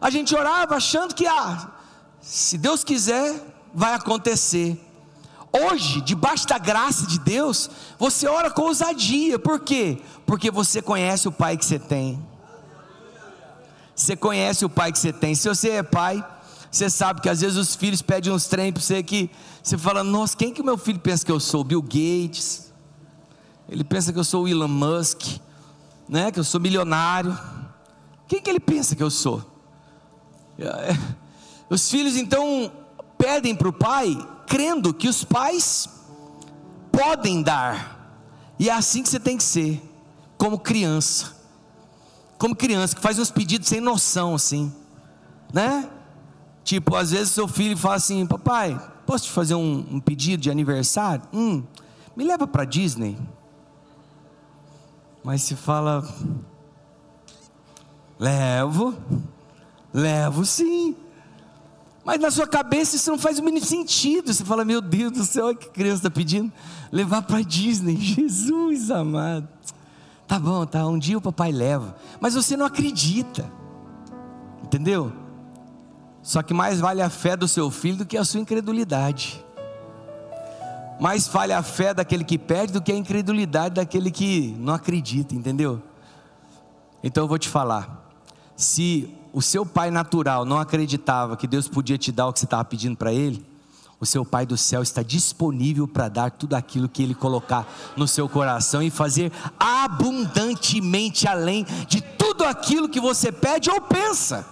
A gente orava achando que, se Deus quiser, vai acontecer. Hoje, debaixo da graça de Deus, você ora com ousadia. Por quê? Porque você conhece o Pai que você tem. Você conhece o Pai que você tem. Se você é pai, você sabe que às vezes os filhos pedem uns trem para você que você fala: nossa, quem que o meu filho pensa que eu sou? Bill Gates? Ele pensa que eu sou o Elon Musk, né? Que eu sou milionário. Quem que ele pensa que eu sou? Os filhos então pedem para o pai, crendo que os pais podem dar. E é assim que você tem que ser, como criança. Como criança que faz uns pedidos sem noção assim, né? Tipo, às vezes seu filho fala assim: papai, posso te fazer um pedido de aniversário? Me leva para Disney. Mas se fala: levo sim. Mas na sua cabeça isso não faz o mínimo sentido. Você fala: meu Deus do céu, olha que criança está pedindo levar para Disney. Jesus amado. Tá bom, tá, um dia o papai leva. Mas você não acredita, entendeu? Só que mais vale a fé do seu filho do que a sua incredulidade. Mais vale a fé daquele que pede do que a incredulidade daquele que não acredita, entendeu? Então eu vou te falar: se o seu pai natural não acreditava que Deus podia te dar o que você estava pedindo para Ele, o seu Pai do céu está disponível para dar tudo aquilo que Ele colocar no seu coração e fazer abundantemente além de tudo aquilo que você pede ou pensa.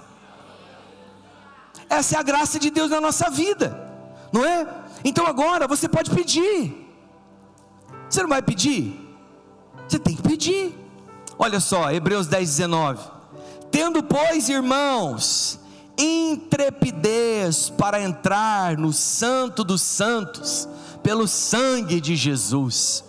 Essa é a graça de Deus na nossa vida, não é? Então agora você pode pedir. Você não vai pedir? Você tem que pedir. Olha só, Hebreus 10:19: tendo, pois, irmãos, intrepidez para entrar no Santo dos Santos, pelo sangue de Jesus.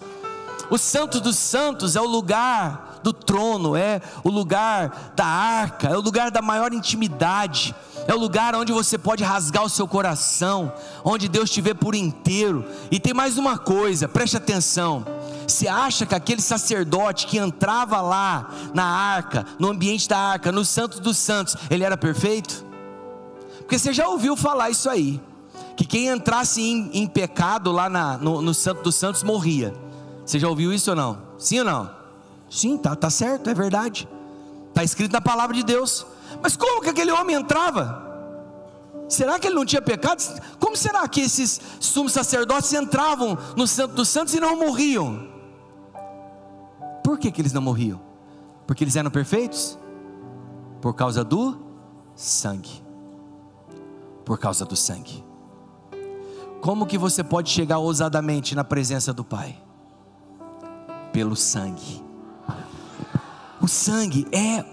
O Santo dos Santos é o lugar do trono, é o lugar da arca, é o lugar da maior intimidade, é o lugar onde você pode rasgar o seu coração, onde Deus te vê por inteiro. E tem mais uma coisa, preste atenção: você acha que aquele sacerdote que entrava lá na arca, no ambiente da arca, no Santo dos Santos, ele era perfeito? Porque você já ouviu falar isso aí, que quem entrasse em pecado lá no Santo dos Santos morria. Você já ouviu isso ou não? Sim ou não? Sim, tá certo, é verdade, está escrito na palavra de Deus. Mas como que aquele homem entrava? Será que ele não tinha pecado? Como será que esses sumos sacerdotes entravam no Santo dos Santos e não morriam? Por que eles não morriam? Porque eles eram perfeitos? Por causa do sangue. Por causa do sangue. Como que você pode chegar ousadamente na presença do Pai? Pelo sangue. O sangue é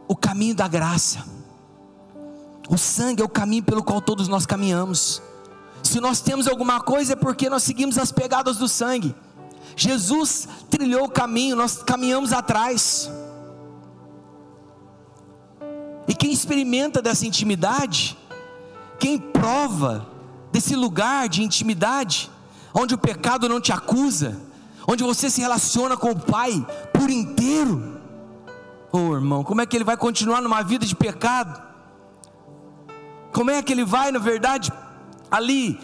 o caminho da graça. O sangue é o caminho pelo qual todos nós caminhamos. Se nós temos alguma coisa é porque nós seguimos as pegadas do sangue. Jesus trilhou o caminho, nós caminhamos atrás. E quem experimenta dessa intimidade, quem prova desse lugar de intimidade, onde o pecado não te acusa, onde você se relaciona com o Pai por inteiro, oh irmão, como é que ele vai continuar numa vida de pecado? Como é que ele vai, na verdade, ali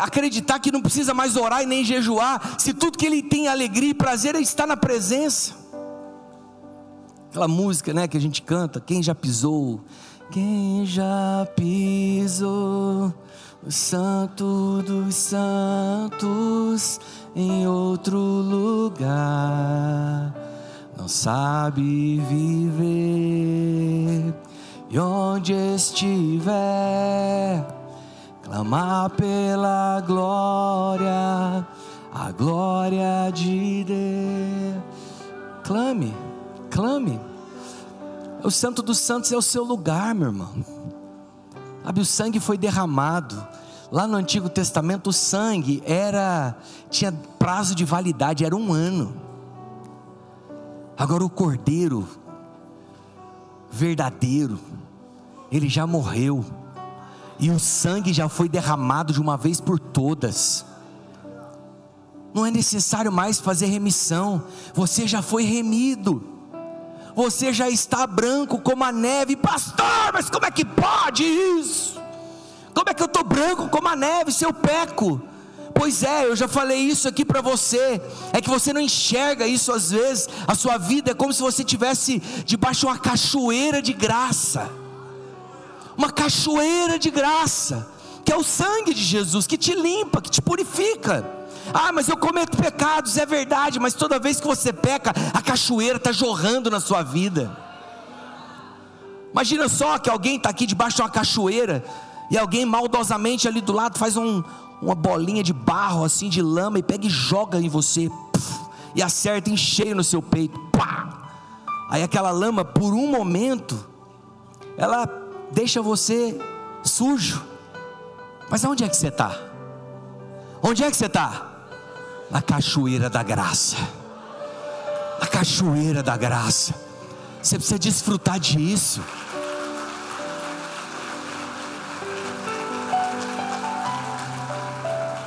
acreditar que não precisa mais orar e nem jejuar, se tudo que ele tem alegria e prazer é estar na presença? Aquela música, né, que a gente canta, quem já pisou o santo dos santos em outro lugar, não sabe viver, e onde estiver, clamar pela glória, a glória de Deus. Clame. O santo dos santos é o seu lugar, meu irmão. Sabe, o sangue foi derramado. Lá no Antigo Testamento o sangue tinha prazo de validade, era 1 ano. Agora o cordeiro verdadeiro, ele já morreu, e o sangue já foi derramado de uma vez por todas. Não é necessário mais fazer remissão. Você já foi remido, você já está branco como a neve. Pastor, mas como é que pode isso? Como é que eu estou branco como a neve se eu peco? Pois é, eu já falei isso aqui para você. É que você não enxerga isso às vezes. A sua vida é como se você estivesse debaixo de uma cachoeira de graça. Uma cachoeira de graça, que é o sangue de Jesus, que te limpa, que te purifica. Ah, mas eu cometo pecados, é verdade, mas toda vez que você peca, a cachoeira está jorrando na sua vida. Imagina só que alguém está aqui debaixo de uma cachoeira, e alguém maldosamente ali do lado faz uma bolinha de barro, assim, de lama, e pega e joga em você, e acerta em cheio no seu peito, pá! Aí aquela lama, por um momento, ela deixa você sujo. Mas aonde é que você está? Onde é que você está? Na cachoeira da graça. A cachoeira da graça. Você precisa desfrutar disso.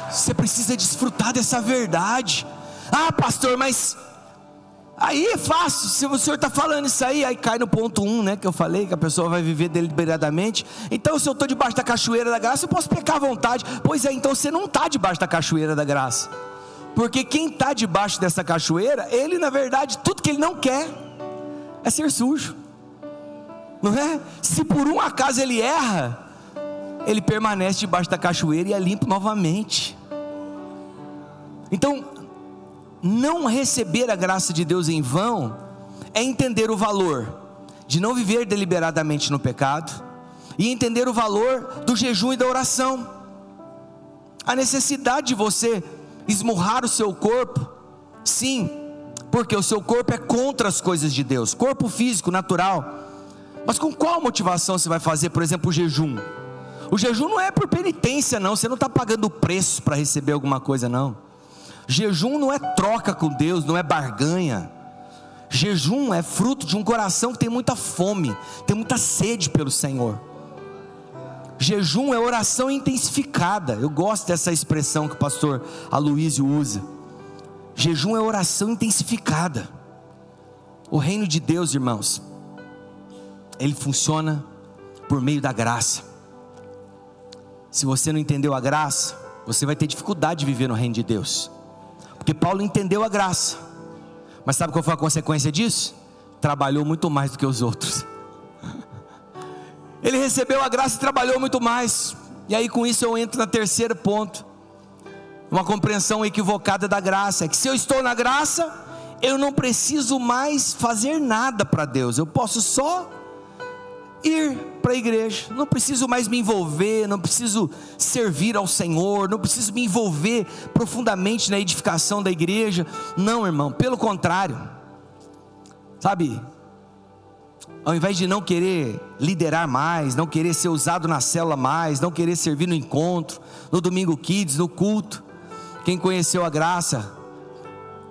Você precisa desfrutar dessa verdade. Ah, pastor, mas aí é fácil. Se o senhor está falando isso aí cai no ponto 1, né, que eu falei, que a pessoa vai viver deliberadamente. Então, se eu estou debaixo da cachoeira da graça, eu posso pecar à vontade. Pois é, então você não está debaixo da cachoeira da graça. Porque quem está debaixo dessa cachoeira, ele na verdade, tudo que ele não quer é ser sujo, não é? Se por um acaso ele erra, ele permanece debaixo da cachoeira e é limpo novamente. Então, não receber a graça de Deus em vão é entender o valor de não viver deliberadamente no pecado, e entender o valor do jejum e da oração. A necessidade de você esmurrar o seu corpo, sim, porque o seu corpo é contra as coisas de Deus, corpo físico, natural. Mas com qual motivação você vai fazer, por exemplo, o jejum? O jejum não é por penitência não, você não está pagando preço para receber alguma coisa não. Jejum não é troca com Deus, não é barganha. Jejum é fruto de um coração que tem muita fome, tem muita sede pelo Senhor. Jejum é oração intensificada. Eu gosto dessa expressão que o pastor Aloísio usa. Jejum é oração intensificada. O reino de Deus, irmãos, ele funciona por meio da graça. Se você não entendeu a graça, você vai ter dificuldade de viver no reino de Deus. Porque Paulo entendeu a graça, mas sabe qual foi a consequência disso? Trabalhou muito mais do que os outros. Ele recebeu a graça e trabalhou muito mais. E aí com isso eu entro no terceiro ponto. Uma compreensão equivocada da graça. É que se eu estou na graça, eu não preciso mais fazer nada para Deus. Eu posso só ir para a igreja. Não preciso mais me envolver. Não preciso servir ao Senhor. Não preciso me envolver profundamente na edificação da igreja. Não, irmão, pelo contrário. Sabe, ao invés de não querer liderar mais, não querer ser usado na célula mais, não querer servir no encontro, no Domingo Kids, no culto, quem conheceu a graça,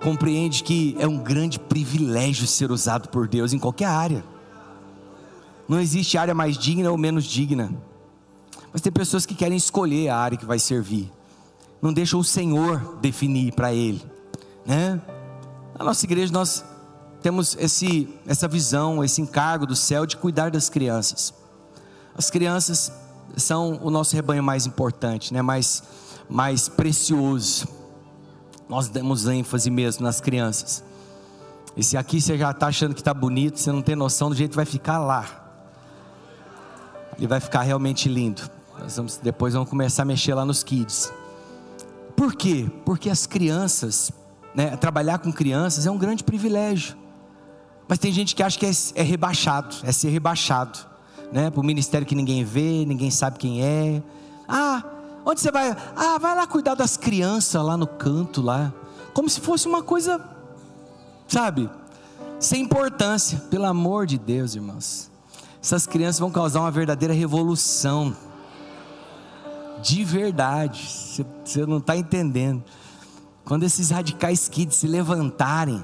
compreende que é um grande privilégio ser usado por Deus em qualquer área. Não existe área mais digna ou menos digna, mas tem pessoas que querem escolher a área que vai servir, não deixam o Senhor definir para ele, né? Na nossa igreja nós temos essa visão, esse encargo do céu de cuidar das crianças. As crianças são o nosso rebanho mais importante, né? mais precioso. Nós damos ênfase mesmo nas crianças. E se aqui você já está achando que está bonito, você não tem noção do jeito que vai ficar lá. Ele vai ficar realmente lindo. Depois vamos começar a mexer lá nos kids. Por quê? Porque as crianças, né, trabalhar com crianças é um grande privilégio. Mas tem gente que acha que é rebaixado, é ser rebaixado, né, para o ministério que ninguém vê, ninguém sabe quem é. Onde você vai? Vai lá cuidar das crianças lá no canto lá, como se fosse uma coisa, sabe, sem importância. Pelo amor de Deus, irmãos, essas crianças vão causar uma verdadeira revolução, de verdade. Você não está entendendo. Quando esses radicais kids se levantarem,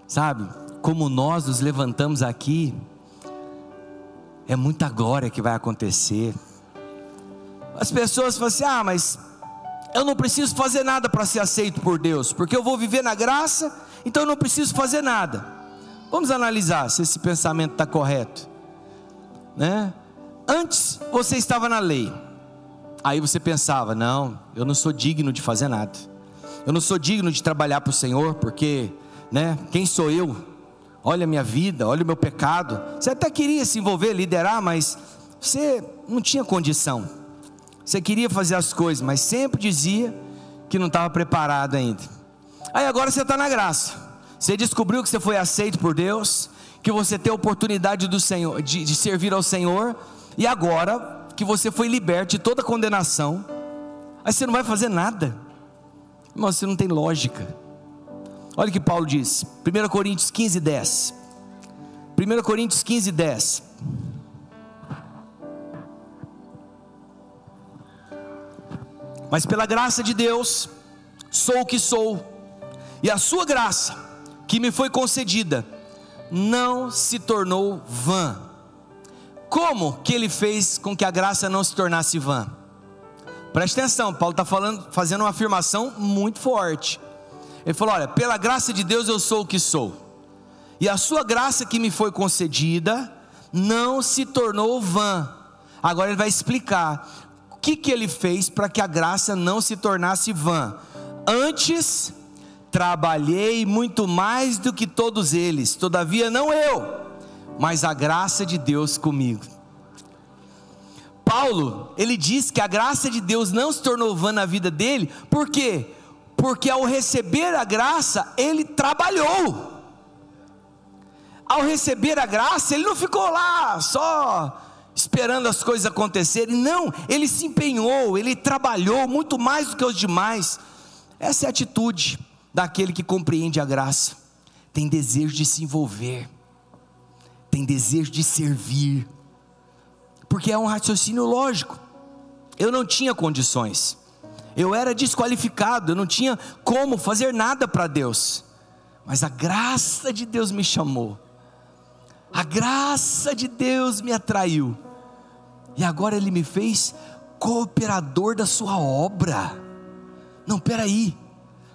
sabe, como nós nos levantamos aqui, é muita glória que vai acontecer. As pessoas falam assim: mas eu não preciso fazer nada para ser aceito por Deus, porque eu vou viver na graça, então eu não preciso fazer nada. Vamos analisar se esse pensamento está correto, né? Antes você estava na lei, aí você pensava: não, eu não sou digno de fazer nada, eu não sou digno de trabalhar para o Senhor, porque, né, quem sou eu? Olha a minha vida, olha o meu pecado. Você até queria se envolver, liderar, mas você não tinha condição. Você queria fazer as coisas, mas sempre dizia que não estava preparado ainda. Aí agora você está na graça. Você descobriu que você foi aceito por Deus, que você tem a oportunidade do Senhor, de servir ao Senhor. E agora que você foi liberto de toda condenação, aí você não vai fazer nada. Mas você não tem lógica. Olha o que Paulo diz, 1 Coríntios 15, 10. 1 Coríntios 15, 10. Mas pela graça de Deus, sou o que sou, e a sua graça, que me foi concedida, não se tornou vã. Como que ele fez com que a graça não se tornasse vã? Preste atenção, Paulo está fazendo uma afirmação muito forte. Ele falou: olha, pela graça de Deus eu sou o que sou, e a sua graça que me foi concedida não se tornou vã. Agora ele vai explicar o que ele fez para que a graça não se tornasse vã. Antes trabalhei muito mais do que todos eles, todavia não eu, mas a graça de Deus comigo. Paulo, ele diz que a graça de Deus não se tornou vã na vida dele. Por quê? Porque ao receber a graça, ele trabalhou. Ao receber a graça, ele não ficou lá só esperando as coisas acontecerem. Não, ele se empenhou, ele trabalhou muito mais do que os demais. Essa é a atitude daquele que compreende a graça. Tem desejo de se envolver, tem desejo de servir, porque é um raciocínio lógico. Eu não tinha condições, eu era desqualificado, eu não tinha como fazer nada para Deus, mas a graça de Deus me chamou, a graça de Deus me atraiu, e agora Ele me fez cooperador da sua obra. Não, peraí,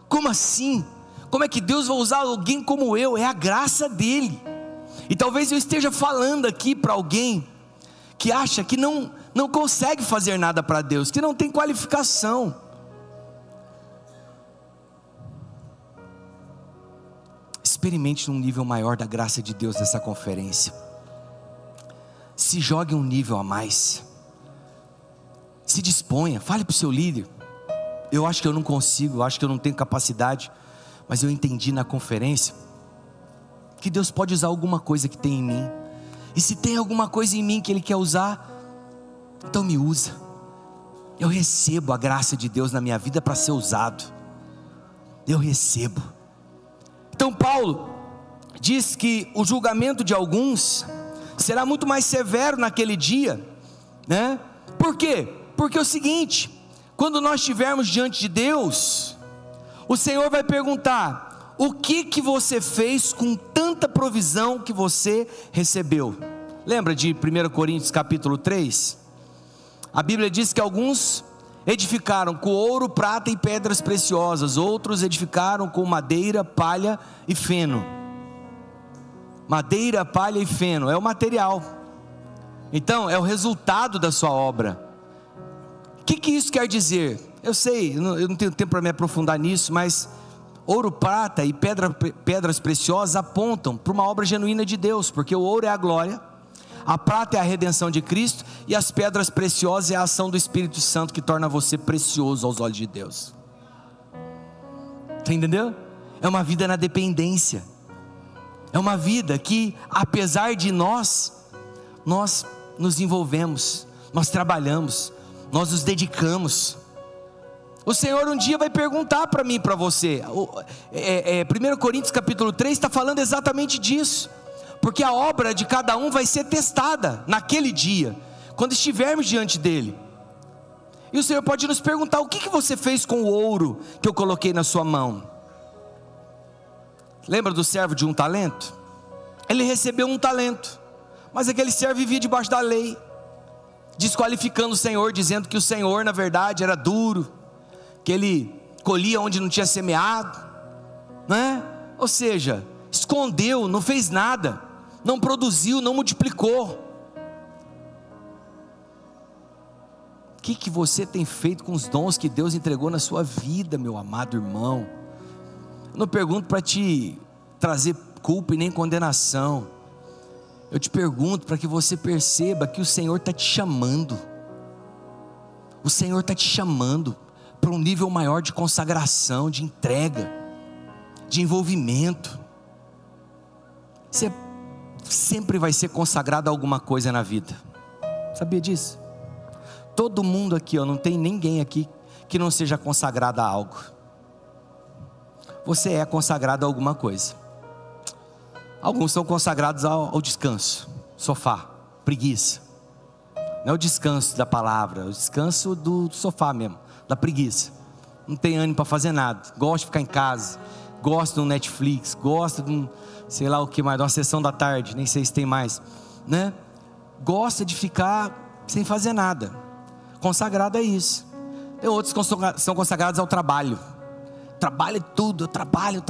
como assim? Como é que Deus vai usar alguém como eu? É a graça dEle. E talvez eu esteja falando aqui para alguém que acha que não consegue fazer nada para Deus, que não tem qualificação. Experimente num nível maior da graça de Deus nessa conferência. Se jogue um nível a mais. Se disponha, fale para o seu líder: eu acho que eu não consigo, eu acho que eu não tenho capacidade, mas eu entendi na conferência que Deus pode usar alguma coisa que tem em mim. E se tem alguma coisa em mim que Ele quer usar, então me usa. Eu recebo a graça de Deus na minha vida para ser usado. Eu recebo. Então Paulo diz que o julgamento de alguns será muito mais severo naquele dia, né? Por quê? Porque é o seguinte: quando nós estivermos diante de Deus, o Senhor vai perguntar: o que você fez com tanta provisão que você recebeu? Lembra de 1 Coríntios capítulo 3? A Bíblia diz que alguns edificaram com ouro, prata e pedras preciosas, outros edificaram com madeira, palha e feno. Madeira, palha e feno é o material, então é o resultado da sua obra. O que isso quer dizer? Eu sei, eu não tenho tempo para me aprofundar nisso, mas ouro, prata e pedras preciosas apontam para uma obra genuína de Deus, porque o ouro é a glória, a prata é a redenção de Cristo, e as pedras preciosas é a ação do Espírito Santo que torna você precioso aos olhos de Deus. Você entendeu? É uma vida na dependência, é uma vida que, apesar de nós nos envolvemos, nós trabalhamos, nós nos dedicamos. O Senhor um dia vai perguntar para mim e para você. 1 Coríntios capítulo 3 está falando exatamente disso, porque a obra de cada um vai ser testada naquele dia, quando estivermos diante dele. E o Senhor pode nos perguntar: o que você fez com o ouro que eu coloquei na sua mão? Lembra do servo de 1 talento? Ele recebeu 1 talento, mas aquele servo vivia debaixo da lei, desqualificando o Senhor, dizendo que o Senhor na verdade era duro, que ele colhia onde não tinha semeado, né? Ou seja, escondeu, não fez nada, não produziu, não multiplicou. O que você tem feito com os dons que Deus entregou na sua vida, meu amado irmão? Eu não pergunto para te trazer culpa e nem condenação. Eu te pergunto para que você perceba que o Senhor está te chamando. O Senhor está te chamando para um nível maior de consagração, de entrega, de envolvimento. Você sempre vai ser consagrado a alguma coisa na vida. Sabia disso? Todo mundo aqui, não tem ninguém aqui que não seja consagrado a algo. Você é consagrado a alguma coisa. Alguns são consagrados ao descanso, sofá, preguiça. Não é o descanso da palavra, é o descanso do sofá mesmo, da preguiça. Não tem ânimo para fazer nada, gosta de ficar em casa, gosta do Netflix, gosta de sei lá o que mais, de uma sessão da tarde, nem sei se tem mais, né? Gosta de ficar sem fazer nada. Consagrado é isso. Tem outros que são consagrados ao trabalho. Trabalho é tudo, eu trabalho,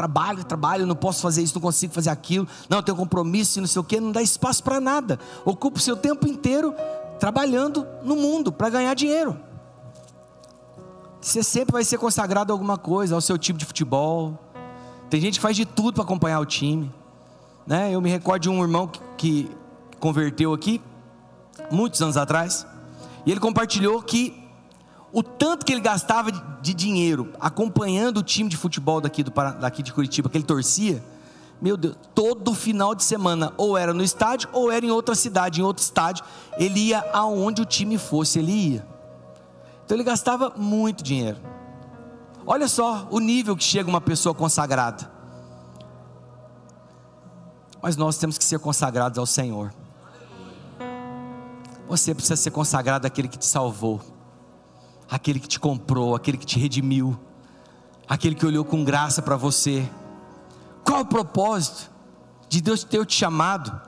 não posso fazer isso, não consigo fazer aquilo, não, eu tenho compromisso e não sei o que, não dá espaço para nada. Ocupa o seu tempo inteiro trabalhando no mundo para ganhar dinheiro. Você sempre vai ser consagrado a alguma coisa, ao seu time de futebol. Tem gente que faz de tudo para acompanhar o time, né? Eu me recordo de um irmão que converteu aqui muitos anos atrás, e ele compartilhou que o tanto que ele gastava de dinheiro acompanhando o time de futebol daqui de Curitiba, que ele torcia, meu Deus, todo final de semana, ou era no estádio, ou era em outra cidade, em outro estádio, ele ia aonde o time fosse, ele ia. Então ele gastava muito dinheiro. Olha só o nível que chega uma pessoa consagrada. Mas nós temos que ser consagrados ao Senhor. Você precisa ser consagrado àquele que te salvou, aquele que te comprou, aquele que te redimiu, aquele que olhou com graça para você. Qual o propósito de Deus ter te chamado?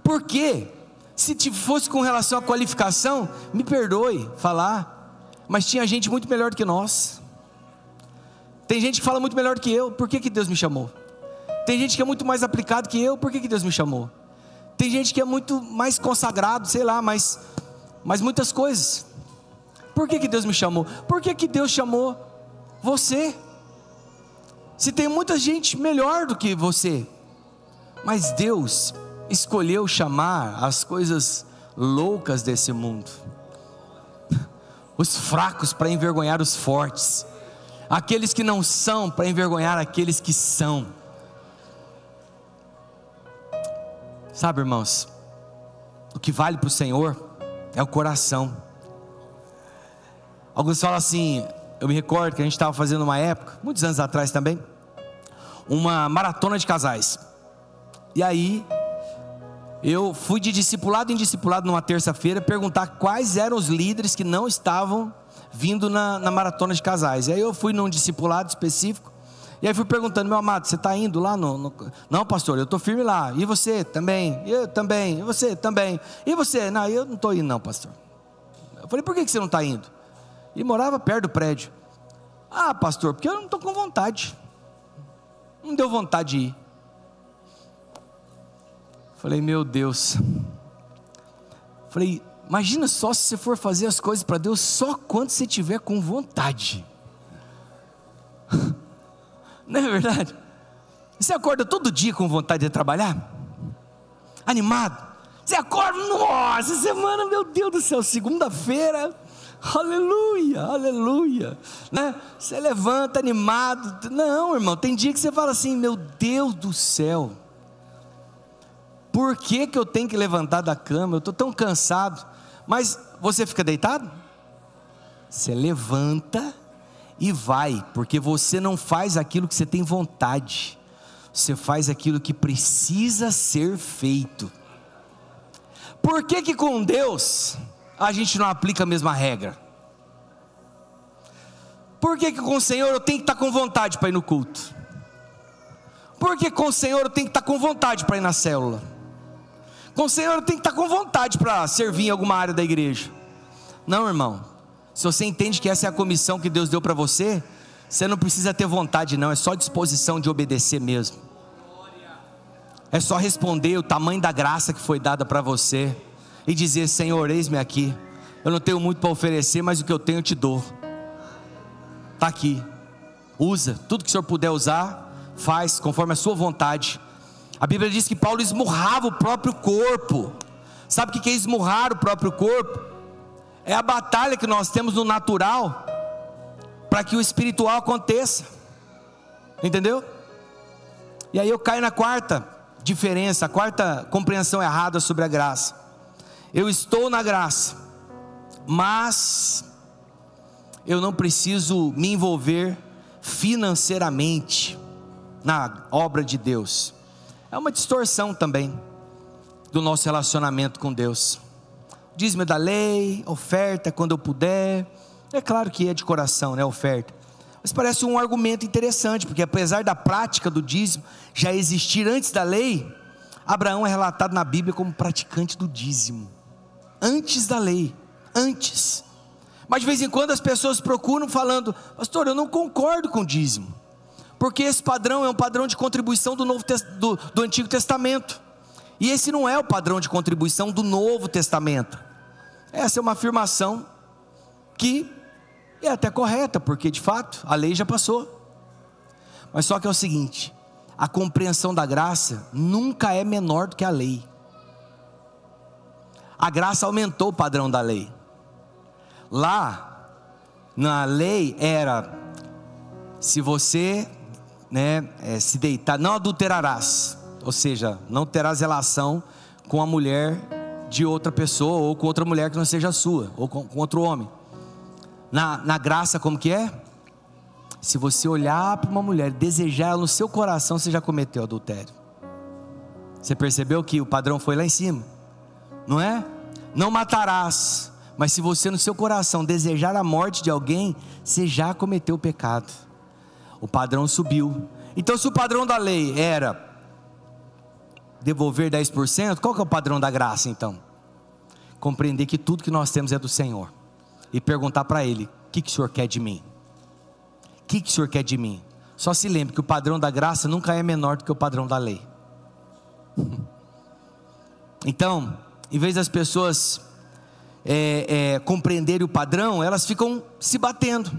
Por quê? Se fosse com relação à qualificação, me perdoe falar, mas tinha gente muito melhor do que nós. Tem gente que fala muito melhor do que eu. Por que Deus me chamou? Tem gente que é muito mais aplicado que eu. Por que Deus me chamou? Tem gente que é muito mais consagrado, sei lá, mas muitas coisas. Por que Deus me chamou? Por que Deus chamou você? Se tem muita gente melhor do que você, mas Deus escolheu chamar as coisas loucas desse mundo, os fracos para envergonhar os fortes, aqueles que não são para envergonhar aqueles que são. Sabe, irmãos, o que vale para o Senhor é o coração. Alguns falam assim, eu me recordo que a gente estava fazendo uma época, muitos anos atrás também, uma maratona de casais. E aí, eu fui de discipulado em discipulado numa terça-feira perguntar quais eram os líderes que não estavam vindo na maratona de casais. E aí eu fui num discipulado específico, e aí fui perguntando: meu amado, você está indo lá Não, pastor, eu estou firme lá. E você também? Eu também. E você também? E você? Não, eu não estou indo não, pastor. Eu falei: por que você não está indo? E morava perto do prédio. Ah, pastor, porque eu não estou com vontade. Não deu vontade de ir. Falei: meu Deus. Falei: imagina só se você for fazer as coisas para Deus só quando você tiver com vontade. Não é verdade? Você acorda todo dia com vontade de trabalhar? Animado? Você acorda, nossa, semana, meu Deus do céu, segunda-feira, aleluia, aleluia, né? Você levanta animado. Não, irmão, tem dia que você fala assim: meu Deus do céu, por que eu tenho que levantar da cama? Eu estou tão cansado. Mas você fica deitado? Você levanta e vai, porque você não faz aquilo que você tem vontade, você faz aquilo que precisa ser feito. Por que com Deus a gente não aplica a mesma regra? Por que com o Senhor eu tenho que estar com vontade para ir no culto? Por que com o Senhor eu tenho que estar com vontade para ir na célula? Com o Senhor eu tenho que estar com vontade para servir em alguma área da igreja? Não, irmão. Se você entende que essa é a comissão que Deus deu para você, você não precisa ter vontade não, é só disposição de obedecer mesmo. É só responder o tamanho da graça que foi dada para você e dizer: Senhor, eis-me aqui, eu não tenho muito para oferecer, mas o que eu tenho eu te dou. Está aqui, usa, tudo que o Senhor puder usar, faz conforme a sua vontade. A Bíblia diz que Paulo esmurrava o próprio corpo. Sabe o que é esmurrar o próprio corpo? É a batalha que nós temos no natural para que o espiritual aconteça. Entendeu? E aí eu caio na quarta diferença, a quarta compreensão errada sobre a graça. Eu estou na graça, mas eu não preciso me envolver financeiramente na obra de Deus. É uma distorção também do nosso relacionamento com Deus. Dízimo da lei, oferta quando eu puder. É claro que é de coração, né, oferta. Mas parece um argumento interessante, porque apesar da prática do dízimo já existir antes da lei, Abraão é relatado na Bíblia como praticante do dízimo. Antes da lei, antes. Mas de vez em quando as pessoas procuram falando: pastor, eu não concordo com o dízimo, porque esse padrão é um padrão de contribuição do Antigo Testamento. E esse não é o padrão de contribuição do Novo Testamento. Essa é uma afirmação que é até correta, porque de fato a lei já passou. Mas só que é o seguinte: a compreensão da graça nunca é menor do que a lei. A graça aumentou o padrão da lei. Lá na lei era: se você se deitar, não adulterarás. Ou seja, não terás relação com a mulher de outra pessoa, ou com outra mulher que não seja sua, ou com outro homem. Na graça, como que é? Se você olhar para uma mulher, desejar ela no seu coração, você já cometeu adultério. Você percebeu que o padrão foi lá em cima, não é? Não matarás. Mas se você no seu coração desejar a morte de alguém, você já cometeu o pecado. O padrão subiu. Então, se o padrão da lei era devolver 10%, qual que é o padrão da graça então? Compreender que tudo que nós temos é do Senhor, e perguntar para Ele: o que o Senhor quer de mim? O que o Senhor quer de mim? Só se lembre que o padrão da graça nunca é menor do que o padrão da lei. Então, em vez das pessoas compreenderem o padrão, elas ficam se batendo.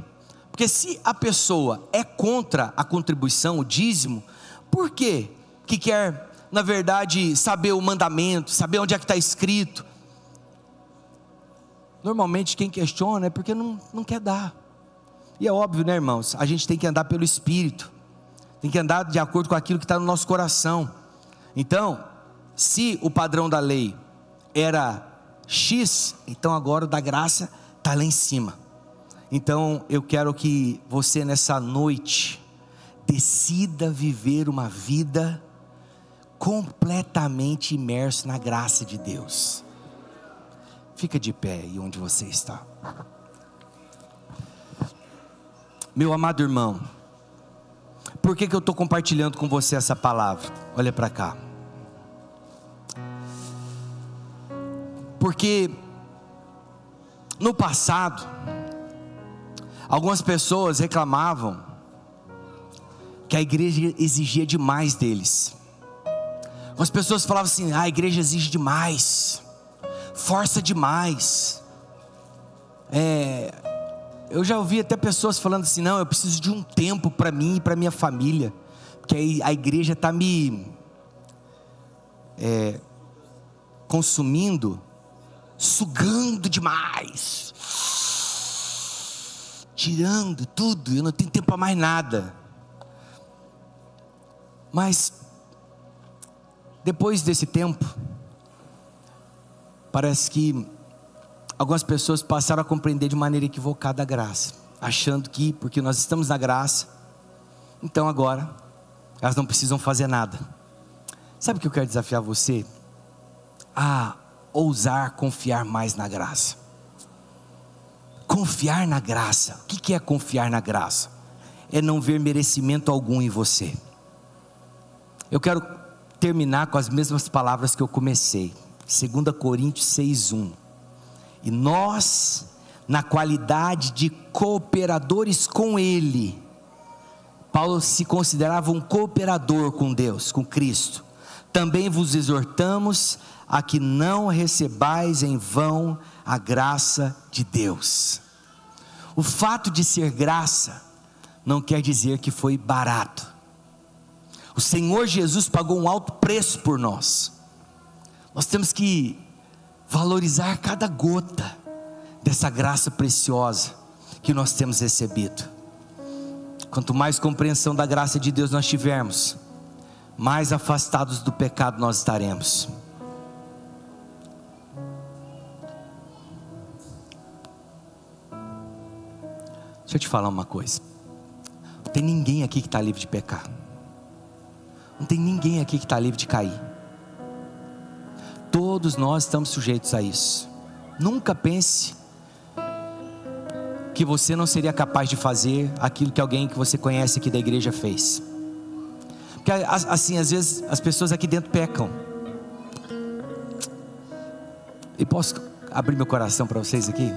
Porque se a pessoa é contra a contribuição, o dízimo, por quê? Que quer, na verdade, saber o mandamento, saber onde é que está escrito. Normalmente quem questiona é porque não quer dar. E é óbvio, né, irmãos? A gente tem que andar pelo Espírito, tem que andar de acordo com aquilo que está no nosso coração. Então, se o padrão da lei era X, então agora o da graça está lá em cima. Então eu quero que você nessa noite decida viver uma vida completamente imerso na graça de Deus. Fica de pé aí onde você está. Meu amado irmão, por que eu estou compartilhando com você essa palavra? Olha para cá. Porque no passado, algumas pessoas reclamavam que a igreja exigia demais deles. Algumas pessoas falavam assim: a igreja exige demais, força demais. Eu já ouvi até pessoas falando assim: não, eu preciso de um tempo para mim e para minha família, porque aí a igreja está me consumindo, sugando demais, tirando tudo, eu não tenho tempo para mais nada. Mas depois desse tempo, parece que algumas pessoas passaram a compreender de maneira equivocada a graça, achando que porque nós estamos na graça, então agora elas não precisam fazer nada. Sabe o que eu quero desafiar você? A ousar confiar mais na graça. Confiar na graça. O que é confiar na graça? É não ver merecimento algum em você. Eu quero terminar com as mesmas palavras que eu comecei. 2 Coríntios 6:1. E nós, na qualidade de cooperadores com Ele, Paulo se considerava um cooperador com Deus, com Cristo. Também vos exortamos a que não recebais em vão a graça de Deus. O fato de ser graça não quer dizer que foi barato. O Senhor Jesus pagou um alto preço por nós. Nós temos que valorizar cada gota dessa graça preciosa que nós temos recebido. Quanto mais compreensão da graça de Deus nós tivermos, mais afastados do pecado nós estaremos. Deixa eu te falar uma coisa. Não tem ninguém aqui que está livre de pecar. Não tem ninguém aqui que está livre de cair. Todos nós estamos sujeitos a isso. Nunca pense que você não seria capaz de fazer aquilo que alguém que você conhece aqui da igreja fez. Porque assim, às vezes as pessoas aqui dentro pecam. E posso abrir meu coração para vocês aqui?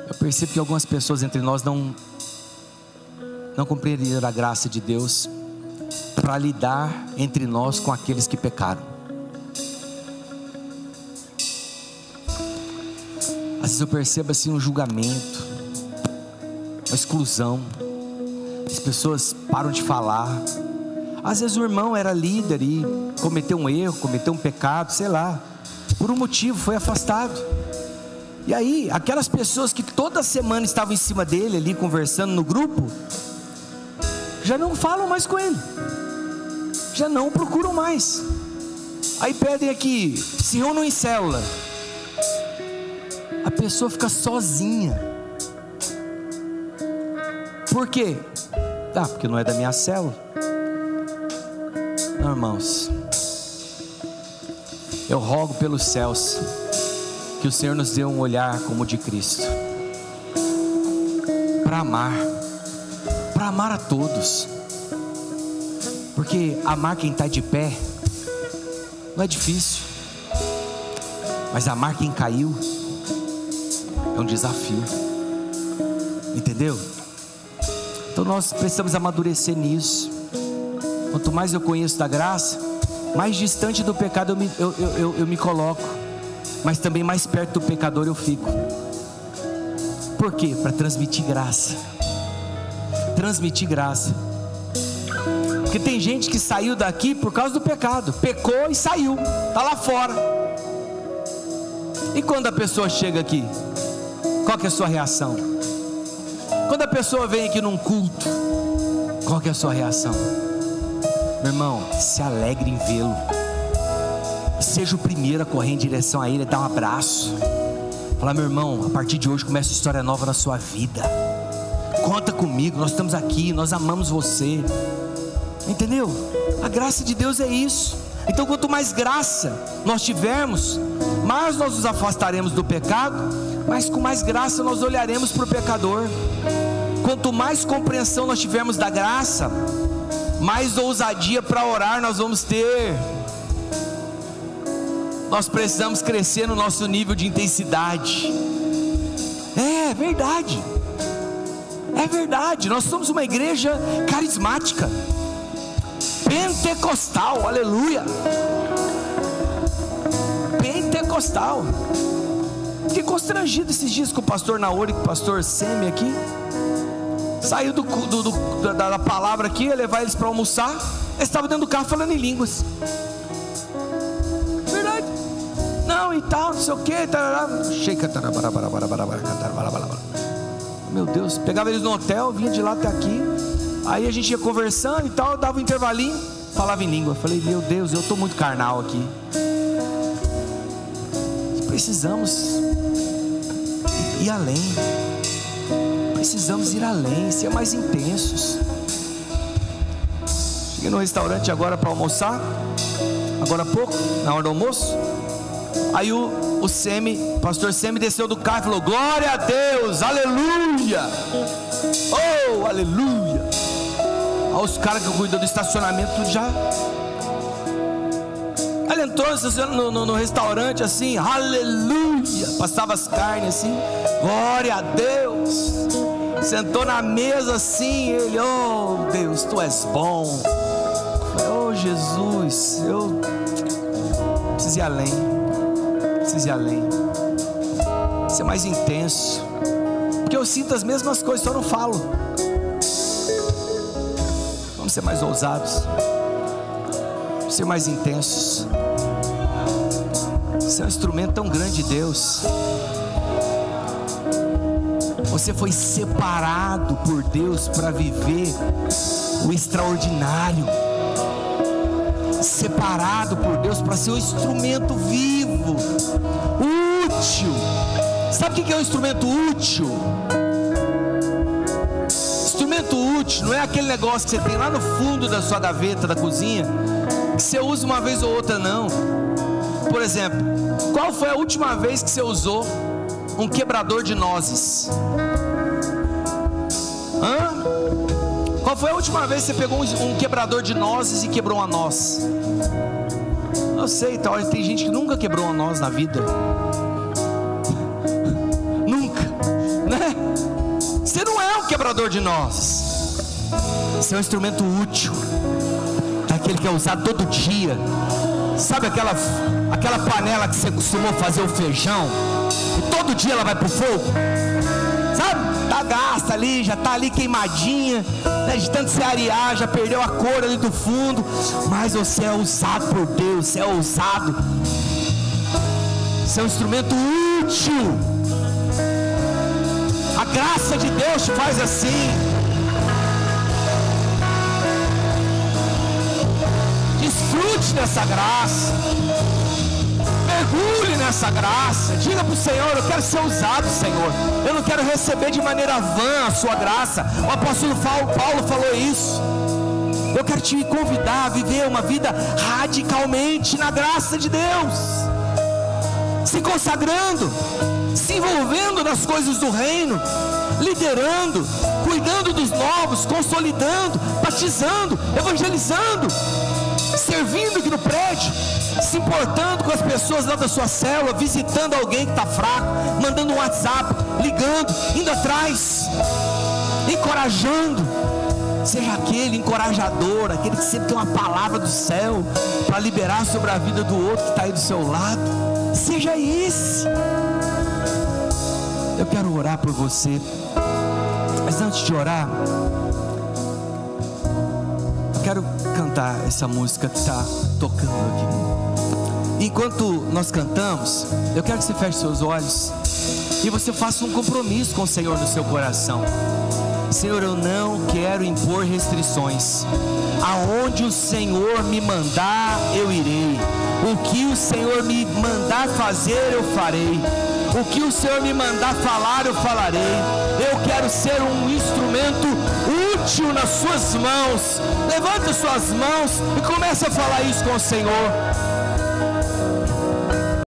Eu percebo que algumas pessoas entre nós não compreenderam a graça de Deus para lidar entre nós com aqueles que pecaram. Às vezes eu percebo assim um julgamento, uma exclusão. As pessoas param de falar. Às vezes o irmão era líder e cometeu um erro, cometeu um pecado, sei lá, por um motivo foi afastado. E aí aquelas pessoas que toda semana estavam em cima dele ali conversando no grupo, já não falam mais com ele, já não o procuram mais. Aí pedem aqui, se reúnem em célula. A pessoa fica sozinha. Por quê? Porque não é da minha célula. Não, irmãos, eu rogo pelos céus que o Senhor nos dê um olhar como o de Cristo, para amar a todos. Porque amar quem está de pé não é difícil, mas amar quem caiu é um desafio. Entendeu? Então nós precisamos amadurecer nisso. Quanto mais eu conheço da graça, mais distante do pecado eu me coloco, mas também mais perto do pecador eu fico. Por quê? Para transmitir graça. Transmitir graça. Porque tem gente que saiu daqui por causa do pecado, pecou e saiu, está lá fora. E quando a pessoa chega aqui, qual que é a sua reação? Quando a pessoa vem aqui num culto, qual que é a sua reação? Meu irmão, se alegre em vê-lo. Seja o primeiro a correr em direção a ele, dar um abraço. Falar: meu irmão, a partir de hoje começa uma história nova na sua vida. Conta comigo, nós estamos aqui, nós amamos você. Entendeu? A graça de Deus é isso. Então quanto mais graça nós tivermos, mais nós nos afastaremos do pecado, mas com mais graça nós olharemos para o pecador. Quanto mais compreensão nós tivermos da graça, mais ousadia para orar nós vamos ter. Nós precisamos crescer no nosso nível de intensidade. É verdade. É verdade. Nós somos uma igreja carismática, pentecostal, aleluia. Pentecostal. Fiquei constrangido esses dias com o pastor Naori, com o pastor Semi aqui. Saiu da palavra aqui, ia levar eles para almoçar. Eles estavam dentro do carro falando em línguas. Verdade. Não, e tal, não sei o que. Meu Deus, pegava eles no hotel, vinha de lá até aqui. Aí a gente ia conversando e tal, dava um intervalinho, falava em língua. Falei, meu Deus, eu estou muito carnal aqui. Precisamos ir além. Precisamos ir além, ser mais intensos. Cheguei no restaurante agora para almoçar, agora há pouco, na hora do almoço. Aí o pastor Semi desceu do carro e falou, glória a Deus, aleluia. Oh, aleluia. Aí os caras que cuidam do estacionamento já... Ele entrou no restaurante assim, aleluia, passava as carnes assim, glória a Deus. Sentou na mesa assim, ele, oh Deus, tu és bom. Oh Jesus, eu preciso ir além, preciso ir além, ser mais intenso, porque eu sinto as mesmas coisas, só não falo. Vamos ser mais ousados, ser mais intensos. Você é um instrumento tão grande de Deus. Você foi separado por Deus para viver o extraordinário. Separado por Deus para ser um instrumento vivo, útil. Sabe o que é um instrumento útil? Instrumento útil não é aquele negócio que você tem lá no fundo da sua gaveta da cozinha, que você usa uma vez ou outra, não. Por exemplo, qual foi a última vez que você usou um quebrador de nozes? Qual foi a última vez que você pegou um quebrador de nozes e quebrou uma noz? Eu sei, tem gente que nunca quebrou uma noz na vida. Nunca, né? Você não é um quebrador de nozes. Você é um instrumento útil, daquele que é usado todo dia. Sabe aquela panela que você costumou fazer o feijão e todo dia ela vai pro fogo? Sabe? Tá gasta ali, já tá ali queimadinha, né? De tanto se arear, já perdeu a cor ali do fundo. Mas você é usado por Deus, você é ousado. Você é um instrumento útil. A graça de Deus te faz assim. Desfrute dessa graça, mergulhe nessa graça, diga para o Senhor, eu quero ser usado, Senhor, eu não quero receber de maneira vã a sua graça. O apóstolo Paulo falou isso. Eu quero te convidar a viver uma vida radicalmente na graça de Deus, se consagrando, se envolvendo nas coisas do reino, liderando, cuidando dos novos, consolidando, batizando, evangelizando, servindo aqui no prédio, se importando com as pessoas lá da sua célula, visitando alguém que está fraco, mandando um WhatsApp, ligando, indo atrás, encorajando. Seja aquele encorajador, aquele que sempre tem uma palavra do céu para liberar sobre a vida do outro que está aí do seu lado. Seja esse. Eu quero orar por você, mas antes de orar, eu quero cantar essa música que está tocando aqui. Enquanto nós cantamos, eu quero que você feche seus olhos e você faça um compromisso com o Senhor no seu coração. Senhor, eu não quero impor restrições. Aonde o Senhor me mandar, eu irei. O que o Senhor me mandar fazer, eu farei. O que o Senhor me mandar falar, eu falarei. Eu quero ser um instrumento útil nas suas mãos. Levante suas mãos e comece a falar isso com o Senhor.